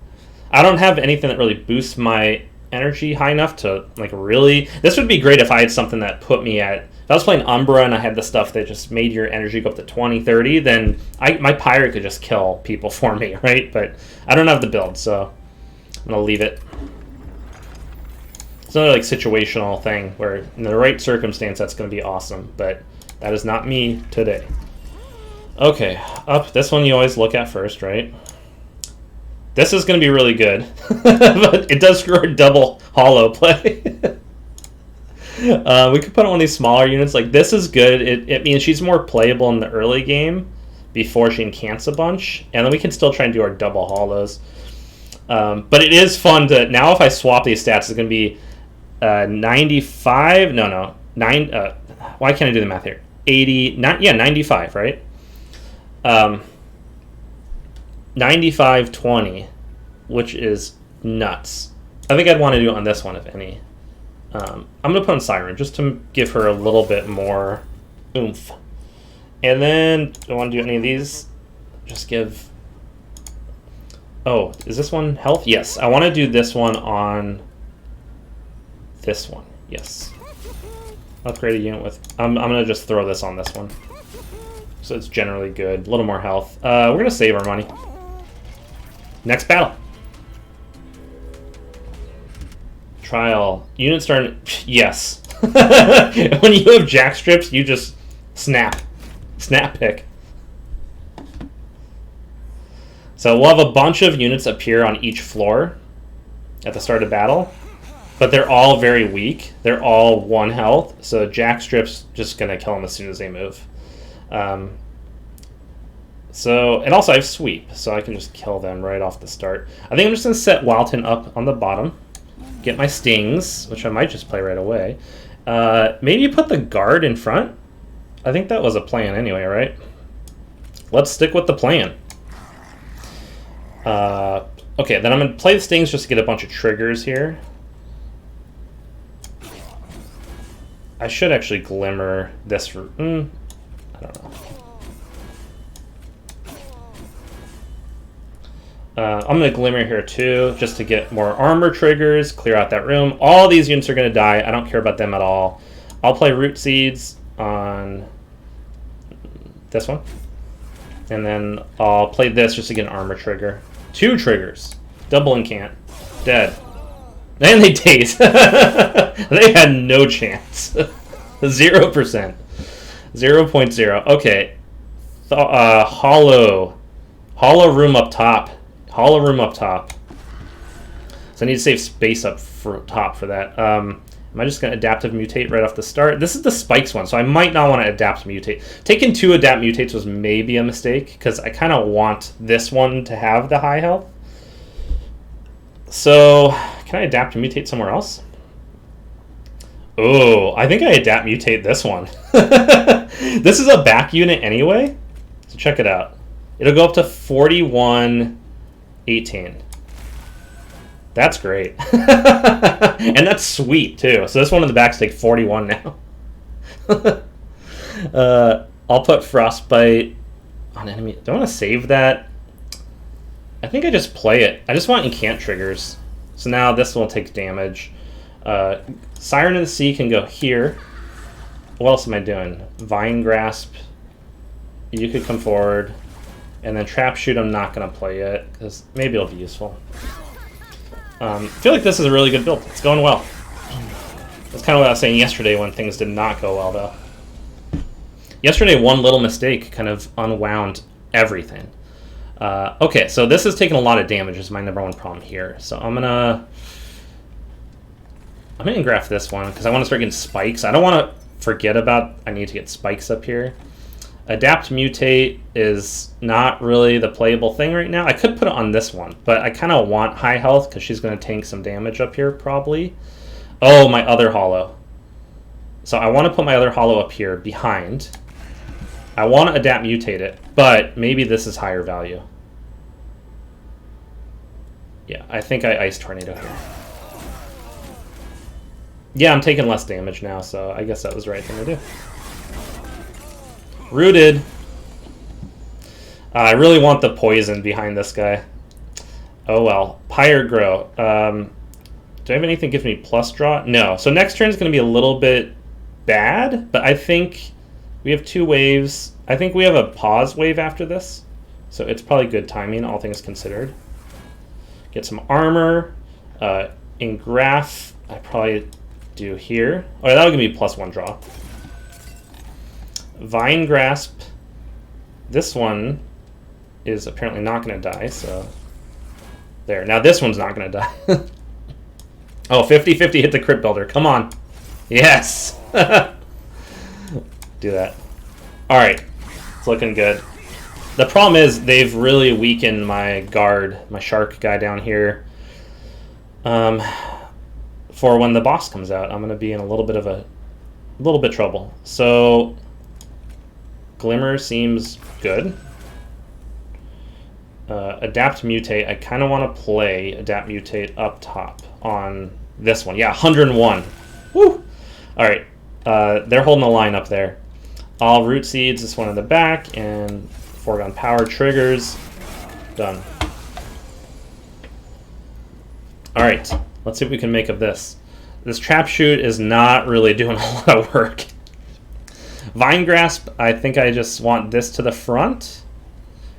I don't have anything that really boosts my energy high enough to, like, really... This would be great if I had something that put me at... If I was playing Umbra and I had the stuff that just made your energy go up to 20, 30, then my Pyre could just kill people for me, right? But I don't have the build, so I'm going to leave it. It's another, like, situational thing where in the right circumstance that's going to be awesome, but that is not me today. Okay, up. This one you always look at first, right? This is going to be really good, but it does screw our double hollow play. We could put on one of these smaller units. Like, this is good. It means she's more playable in the early game before she incants a bunch, and then we can still try and do our double hollows. But it is fun to... Now if I swap these stats, it's going to be 95... No. 9... why can't I do the math here? 80... Yeah, 95, right? 95-20, which is nuts. I think I'd want to do it on this one, if any. I'm going to put on Siren, just to give her a little bit more oomph. And then, do I want to do any of these? Just give... Oh, is this one health? Yes, I want to do this one on this one. Yes. Upgrade a unit with... I'm going to just throw this on this one. So it's generally good. A little more health. We're going to save our money. Next battle. Trial. Unit start... Yes. When you have jack strips, you just snap. Snap pick. So we'll have a bunch of units appear on each floor at the start of battle. But they're all very weak. They're all 1 health. So jack strips just going to kill them as soon as they move. And also I have sweep, so I can just kill them right off the start. I think I'm just going to set Wilton up on the bottom, get my stings, which I might just play right away. Maybe put the guard in front. I think that was a plan anyway, right? Let's stick with the plan. Okay, then I'm going to play the stings just to get a bunch of triggers here. I should actually glimmer this. I don't know. I'm going to glimmer here too, just to get more armor triggers, clear out that room. All these units are going to die. I don't care about them at all. I'll play Root Seeds on this one. And then I'll play this just to get an armor trigger. 2 triggers. Double incant. Dead. And they daze. They had no chance. 0%. 0.0. Okay. Hollow. Hollow room up top. Hollow room up top. So I need to save space up for top for that. Am I just going to adaptive mutate right off the start? This is the spikes one, so I might not want to adapt mutate. Taking 2 adapt mutates was maybe a mistake, because I kind of want this one to have the high health. So, can I adapt and mutate somewhere else? Oh, I think I adapt mutate this one. This is a back unit anyway, so check it out. It'll go up to 4118. That's great. And that's sweet too. So this one in the back's take 41 now. I'll put Frostbite on enemy. Do I want to save that? I think I just play it. I just want incant triggers. So now this will take damage. Siren of the Sea can go here. What else am I doing? Vine Grasp. You could come forward. And then Trap Shoot I'm not going to play yet, because maybe it'll be useful. I feel like this is a really good build. It's going well. That's kind of what I was saying yesterday when things did not go well, though. Yesterday, one little mistake kind of unwound everything. Okay, so this is taking a lot of damage is my number one problem here. So I'm gonna engraph this one because I want to start getting spikes. I don't want to forget about I need to get spikes up here. Adapt Mutate is not really the playable thing right now. I could put it on this one, but I kind of want high health because she's going to tank some damage up here probably. Oh, my other hollow. So I want to put my other hollow up here behind. I want to Adapt Mutate it, but maybe this is higher value. Yeah, I think I Ice Tornado here. Yeah, I'm taking less damage now, so I guess that was the right thing to do. Rooted. I really want the poison behind this guy. Oh well. Pyre Grow. Do I have anything that gives me plus draw? No. So next turn is going to be a little bit bad, but I think we have 2 waves. I think we have a pause wave after this, so it's probably good timing, all things considered. Get some armor. Engraph, I probably do here. Oh, yeah, that'll give me +1 draw. Vine Grasp. This one is apparently not going to die, so there. Now this one's not going to die. Oh, 50-50 hit the Crypt Builder. Come on. Yes. Do that. All right. It's looking good. The problem is they've really weakened my guard, my shark guy down here. For when the boss comes out, I'm going to be in a little bit trouble. So Glimmer seems good. Adapt Mutate. I kind of want to play Adapt Mutate up top on this one. Yeah, 101. Woo! All right. They're holding the line up there. I'll Root Seeds this one in the back, and Foregone Power triggers. Done. All right. Let's see what we can make of this. This Trap Shoot is not really doing a lot of work. Vine Grasp, I think I just want this to the front.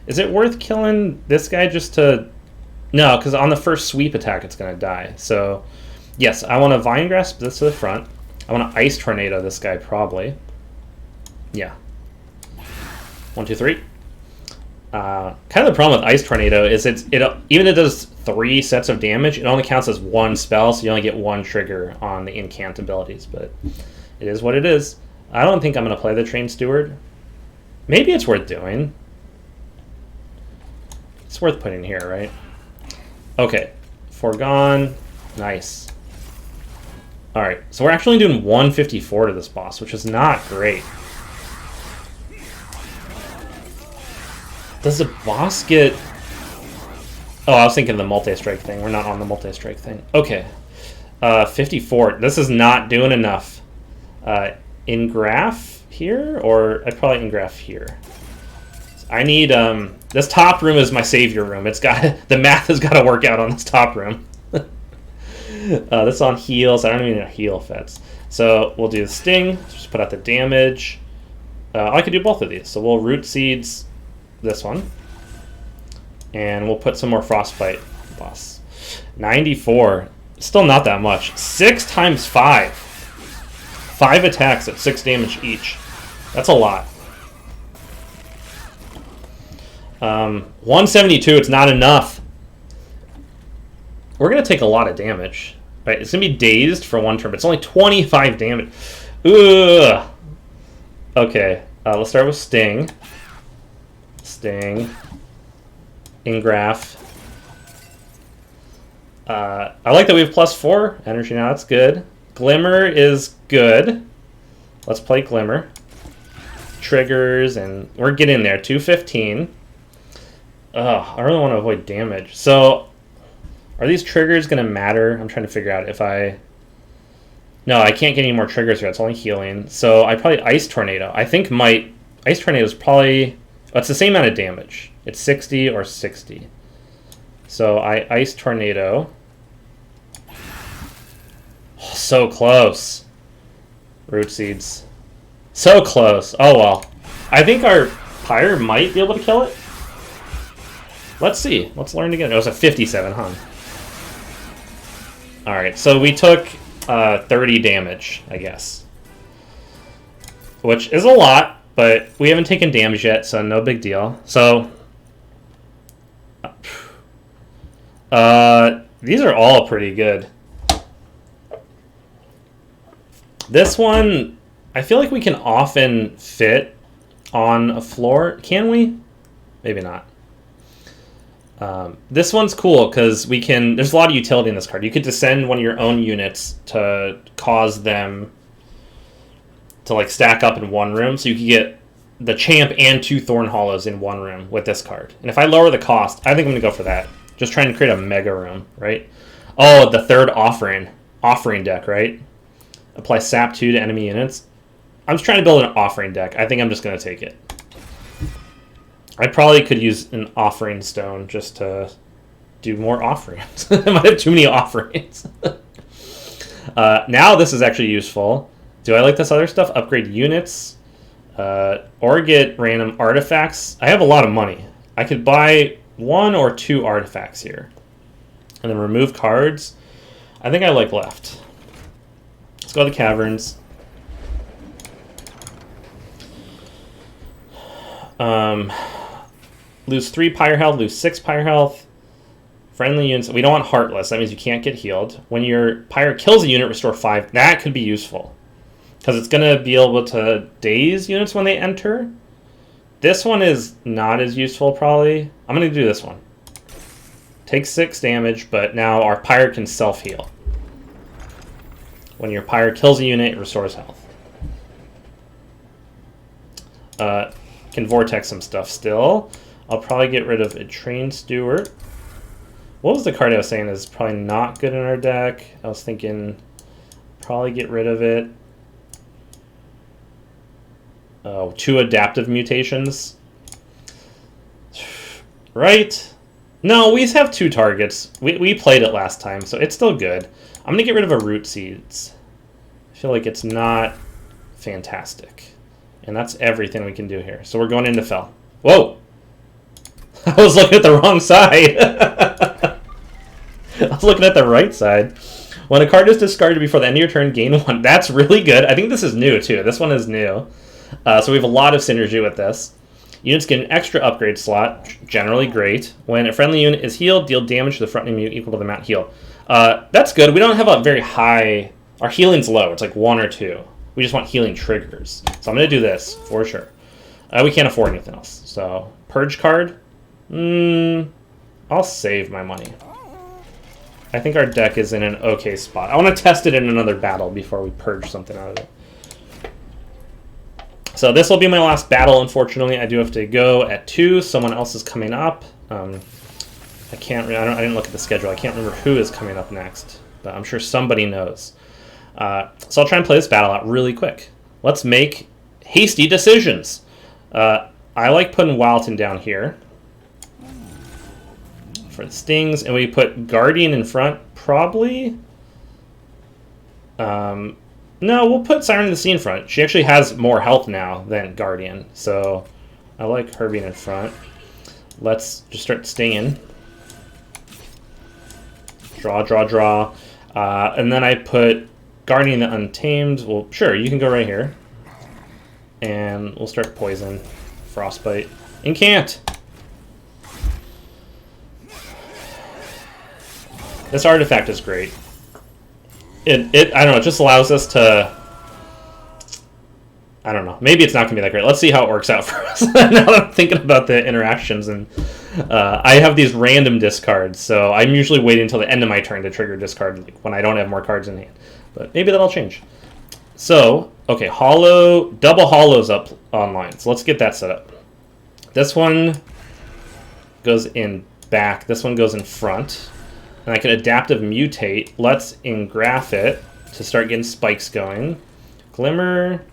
Is it worth killing this guy just to... No, because on the first sweep attack it's going to die. So, yes, I want to Vine Grasp this to the front. I want to Ice Tornado this guy probably. Yeah. 1, 2, 3. Kind of the problem with Ice Tornado is even if it does 3 sets of damage, it only counts as 1 spell, so you only get 1 trigger on the incant abilities, but it is what it is. I don't think I'm going to play the Trained Steward. Maybe it's worth doing. It's worth putting here, right? Okay. Foregone. Nice. Alright, so we're actually doing 154 to this boss, which is not great. Does the boss get... Oh, I was thinking the multi-strike thing. We're not on the multi-strike thing. Okay. 54. This is not doing enough. Engraph here? Or I'd probably Engraph here. I need... this top room is my savior room. It's got... The math has got to work out on this top room. This is on heals. I don't even know heal fets. So we'll do the Sting. Just put out the damage. I could do both of these. So we'll Root Seeds this one. And we'll put some more Frostbite boss. 94. Still not that much. 6 times 5. 5 attacks at 6 damage each. That's a lot. 172. It's not enough. We're going to take a lot of damage. Right, it's going to be dazed for 1 turn, but it's only 25 damage. Ugh. Okay, let's start with Sting. Sting. Engraph. I like that we have +4 energy now. That's good. Glimmer is good. Let's play Glimmer. Triggers, and we're getting there. 215. Ugh, I really want to avoid damage. So, are these triggers going to matter? I'm trying to figure out if I... No, I can't get any more triggers here. It's only healing. So, I probably Ice Tornado. I think my Ice Tornado is probably... Oh, it's the same amount of damage. It's 60 or 60. So, I Ice Tornado. Oh, so close. Root Seeds. So close. Oh, well. I think our Pyre might be able to kill it. Let's see. Let's learn again. It was a 57, huh? Alright, so we took 30 damage, I guess. Which is a lot, but we haven't taken damage yet, so no big deal. So, these are all pretty good. This one, I feel like we can often fit on a floor. Can we? Maybe not. This one's cool because we can... There's a lot of utility in this card. You could descend one of your own units to cause them to like stack up in one room. So you could get the Champ and 2 Thorn Hollows in one room with this card. And if I lower the cost, I think I'm going to go for that. Just trying to create a mega room, right? Oh, the third offering. Offering deck, right? Apply Sap 2 to enemy units. I'm just trying to build an offering deck. I think I'm just going to take it. I probably could use an offering stone just to do more offerings. I might have too many offerings. Now this is actually useful. Do I like this other stuff? Upgrade units. Or get random artifacts. I have a lot of money. I could buy 1 or 2 artifacts here. And then remove cards. I think I like left. Let's go to the caverns. Lose 3 Pyre health, lose 6 Pyre health. Friendly units. We don't want Heartless. That means you can't get healed. When your Pyre kills a unit, restore 5. That could be useful. Because it's going to be able to daze units when they enter. This one is not as useful, probably. I'm going to do this one. Take 6 damage, but now our Pyre can self-heal. When your Pyre kills a unit, it restores health. Can Vortex some stuff still. I'll probably get rid of a Trained Steward. What was the card I was saying is probably not good in our deck? I was thinking probably get rid of it. Oh, 2 Adaptive Mutations. Right? No, we have 2 targets. We played it last time, so it's still good. I'm going to get rid of a Root Seeds. I feel like it's not fantastic. And that's everything we can do here. So we're going into Fel. Whoa! I was looking at the wrong side. I was looking at the right side. When a card is discarded before the end of your turn, gain 1. That's really good. I think this is new, too. This one is new. So we have a lot of synergy with this. Units get an extra upgrade slot. Generally great. When a friendly unit is healed, deal damage to the front unit equal to the amount healed. That's good. We don't have a very high... Our healing's low. It's like 1 or 2. We just want healing triggers. So I'm going to do this, for sure. We can't afford anything else. So, Purge card. I'll save my money. I think our deck is in an okay spot. I want to test it in another battle before we purge something out of it. So this will be my last battle, unfortunately. I do have to go at 2. Someone else is coming up. I didn't look at the schedule. I can't remember who is coming up next. But I'm sure somebody knows. So I'll try and play this battle out really quick. Let's make hasty decisions. I like putting Wilton down here for the stings, and we put Guardian in front, probably. No, we'll put Siren of the Sea in front. She actually has more health now than Guardian, so I like her being in front. Let's just start stinging. Draw, draw, draw. And then I put Guardian the Untamed. Well, sure, you can go right here. And we'll start Poison, Frostbite, Incant. This artifact is great. I don't know, it just allows us to... I don't know. Maybe it's not going to be that great. Let's see how it works out for us. Now that I'm thinking about the interactions. And I have these random discards, so I'm usually waiting until the end of my turn to trigger discard, like when I don't have more cards in hand. but maybe that'll change. So, okay, double hollows up online. So let's get that set up. This one goes in back. This one goes in front. And I can adaptive mutate. Let's engraph it to start getting spikes going. Glimmer.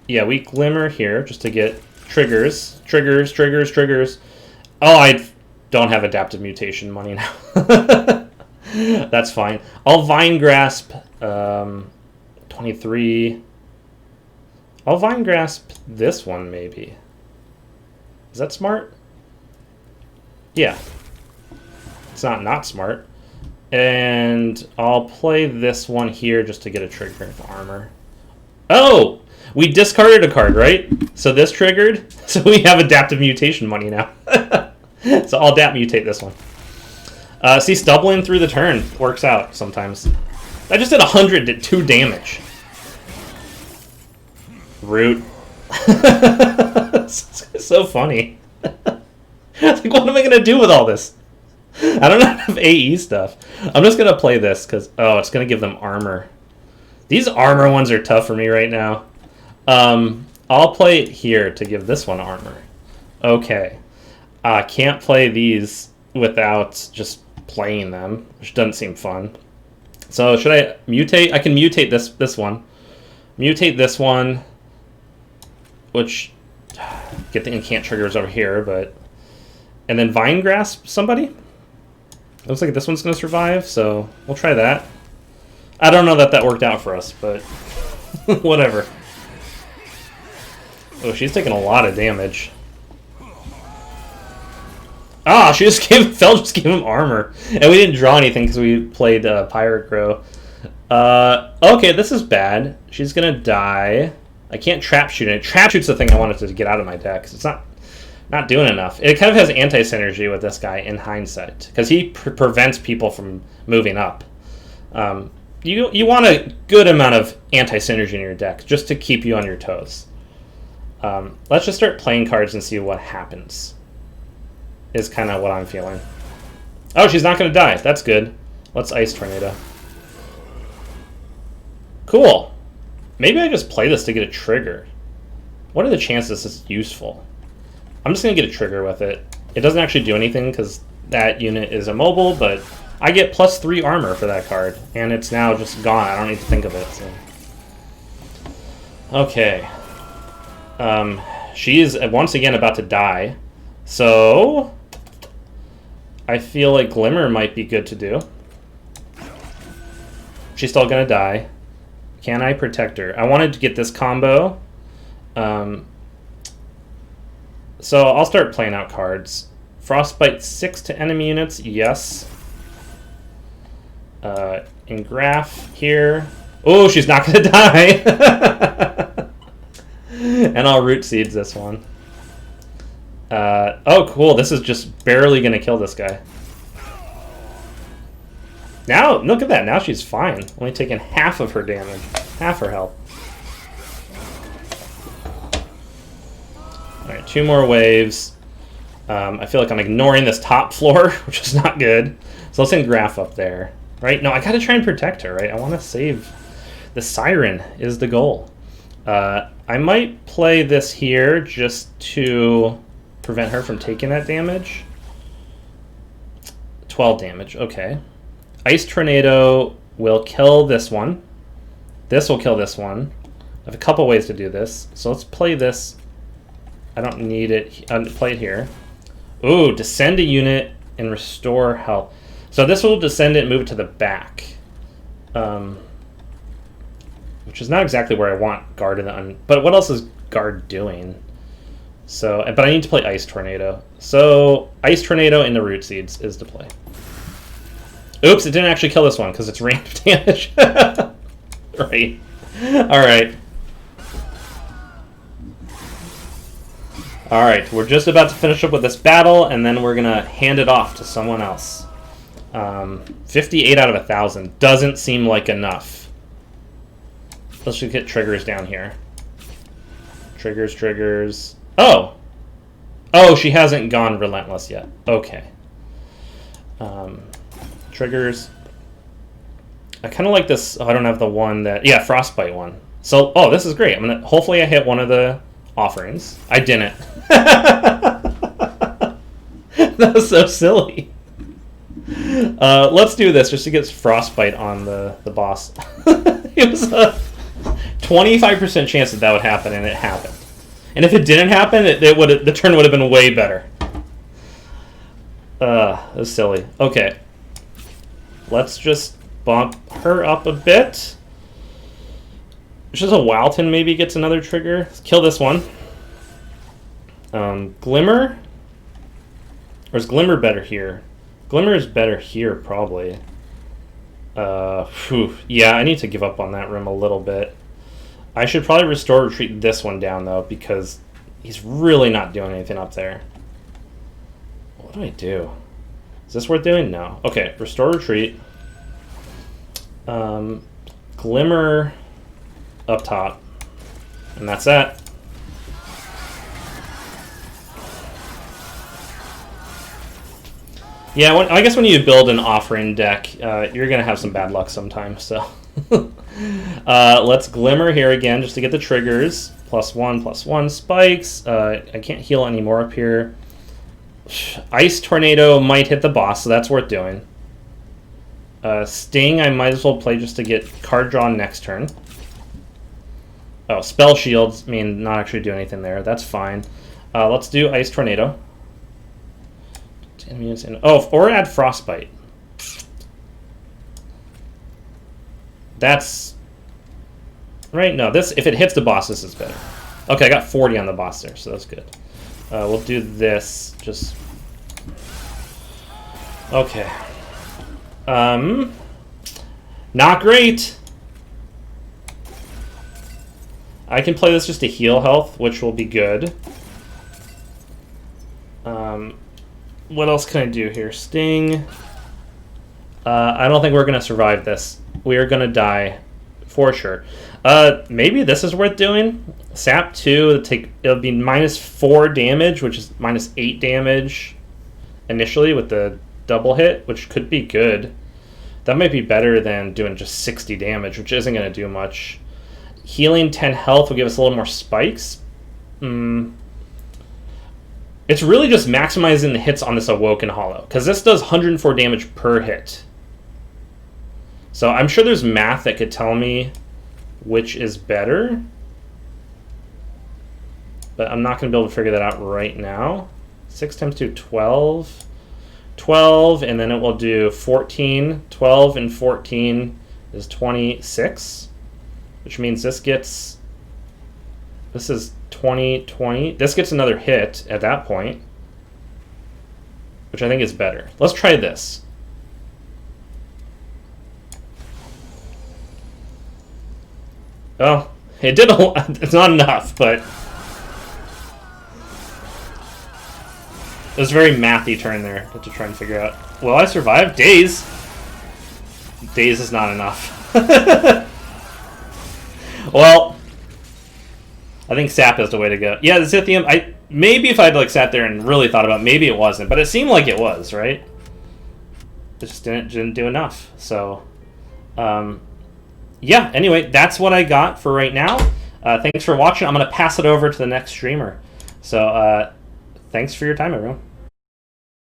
Yeah, we glimmer here just to get triggers. Triggers. Oh, I don't have adaptive mutation money now. That's fine. I'll Vine Grasp 23. I'll Vine Grasp this one, maybe. Is that smart? Yeah. It's not smart. And I'll play this one here just to get a trigger of armor. Oh! We discarded a card, right? So this triggered. So we have adaptive mutation money now. So I'll adapt mutate this one. See, stumbling through the turn works out sometimes. I just did 100 to 2 damage. Root. So funny. Like, what am I going to do with all this? I don't have AE stuff. I'm just going to play this because, oh, it's going to give them armor. These armor ones are tough for me right now. I'll play it here to give this one armor. Okay. Can't play these without just playing them, which doesn't seem fun. So should I mutate? I can mutate this one. Mutate this one, which get the incant triggers over here, but and then Vine Grasp somebody. Looks like this one's going to survive, so we'll try that. I don't know that worked out for us, but whatever. Oh, she's taking a lot of damage. Ah, she just gave him armor. And we didn't draw anything because we played Pirate Crow. Okay, this is bad. She's going to die. I can't trap shoot it. Trap shoot's the thing I wanted to get out of my deck. It's not doing enough. It kind of has anti-synergy with this guy in hindsight. Because he prevents people from moving up. You want a good amount of anti-synergy in your deck just to keep you on your toes. Let's just start playing cards and see what happens. Is kind of what I'm feeling. Oh, she's not going to die. That's good. Let's Ice Tornado. Cool. Maybe I just play this to get a trigger. What are the chances this is useful? I'm just going to get a trigger with it. It doesn't actually do anything because that unit is immobile, but I get +3 armor for that card. And it's now just gone. I don't need to think of it. So. Okay. She is once again about to die. So I feel like Glimmer might be good to do. She's still going to die. Can I protect her? I wanted to get this combo. So I'll start playing out cards. Frostbite 6 to enemy units, yes. Engraph here. Oh, she's not going to die. And I'll Root Seeds this one. Oh, cool. This is just barely going to kill this guy. Now, look at that. Now she's fine. Only taking half of her damage. Half her health. Alright, 2 more waves. I feel like I'm ignoring this top floor, which is not good. So let's engraph up there. Right? No, I gotta try and protect her, right? I want to save... The Siren is the goal. I might play this here just to prevent her from taking that damage. 12 damage, okay. Ice Tornado will kill this one. This will kill this one. I have a couple ways to do this. So let's play this. I don't need it. Play it here. Ooh, descend a unit and restore health. So this will descend it and move it to the back. Which is not exactly where I want Guard in the... But what else is Guard doing? So, but I need to play Ice Tornado. So Ice Tornado into Root Seeds is the play. Oops, it didn't actually kill this one because it's random damage. Right. Alright. Alright, we're just about to finish up with this battle, and then we're going to hand it off to someone else. 58 out of 1,000. Doesn't seem like enough. Let's just get triggers down here. Triggers. Oh! Oh, she hasn't gone Relentless yet. Okay. Triggers. I kind of like this. Oh, I don't have the one that... Yeah, Frostbite one. So, oh, this is great. I'm gonna... Hopefully I hit one of the offerings. I didn't. That was so silly. Let's do this just to get Frostbite on the boss. It was a 25% chance that would happen, and it happened. And if it didn't happen, the turn would have been way better. That's silly. Okay. Let's just bump her up a bit. Just a Walton maybe gets another trigger. Let's kill this one. Glimmer? Or is Glimmer better here? Glimmer is better here, probably. Yeah, I need to give up on that room a little bit. I should probably Restore Retreat this one down, though, because he's really not doing anything up there. What do I do? Is this worth doing? No. Okay, Restore Retreat. Glimmer up top. And that's that. Yeah, I guess when you build an offering deck, you're going to have some bad luck sometimes, so... let's Glimmer here again, just to get the triggers. +1/+1 spikes. I can't heal anymore up here. Ice Tornado might hit the boss, so that's worth doing. Sting I might as well play just to get card drawn next turn. Oh, Spell Shields mean not actually do anything there. That's fine. Let's do Ice Tornado. Oh, or add Frostbite. That's... Right? No, this, if it hits the boss, this is better. Okay, I got 40 on the boss there, so that's good. We'll do this. Just... Okay. Not great! I can play this just to heal health, which will be good. What else can I do here? Sting. I don't think we're going to survive this. We are going to die for sure. Maybe this is worth doing. Sap 2, it'll be -4 damage, which is -8 damage initially with the double hit, which could be good. That might be better than doing just 60 damage, which isn't going to do much. Healing 10 health will give us a little more spikes. It's really just maximizing the hits on this Awoken Hollow, because this does 104 damage per hit. So I'm sure there's math that could tell me which is better, but I'm not going to be able to figure that out right now. 6 times 2, 12. 12, and then it will do 14. 12 and 14 is 26, which means this is 20, 20. This gets another hit at that point, which I think is better. Let's try this. Oh, it did a lot. It's not enough, but it was a very mathy turn there to try and figure out. Well, I survived. Daze. Daze is not enough. Well, I think Sap is the way to go. Yeah, the Zithium, maybe if I'd like sat there and really thought about it, maybe it wasn't, but it seemed like it was, right? It just didn't do enough. So, yeah, anyway, that's what I got for right now. Thanks for watching. I'm going to pass it over to the next streamer. So, thanks for your time, everyone.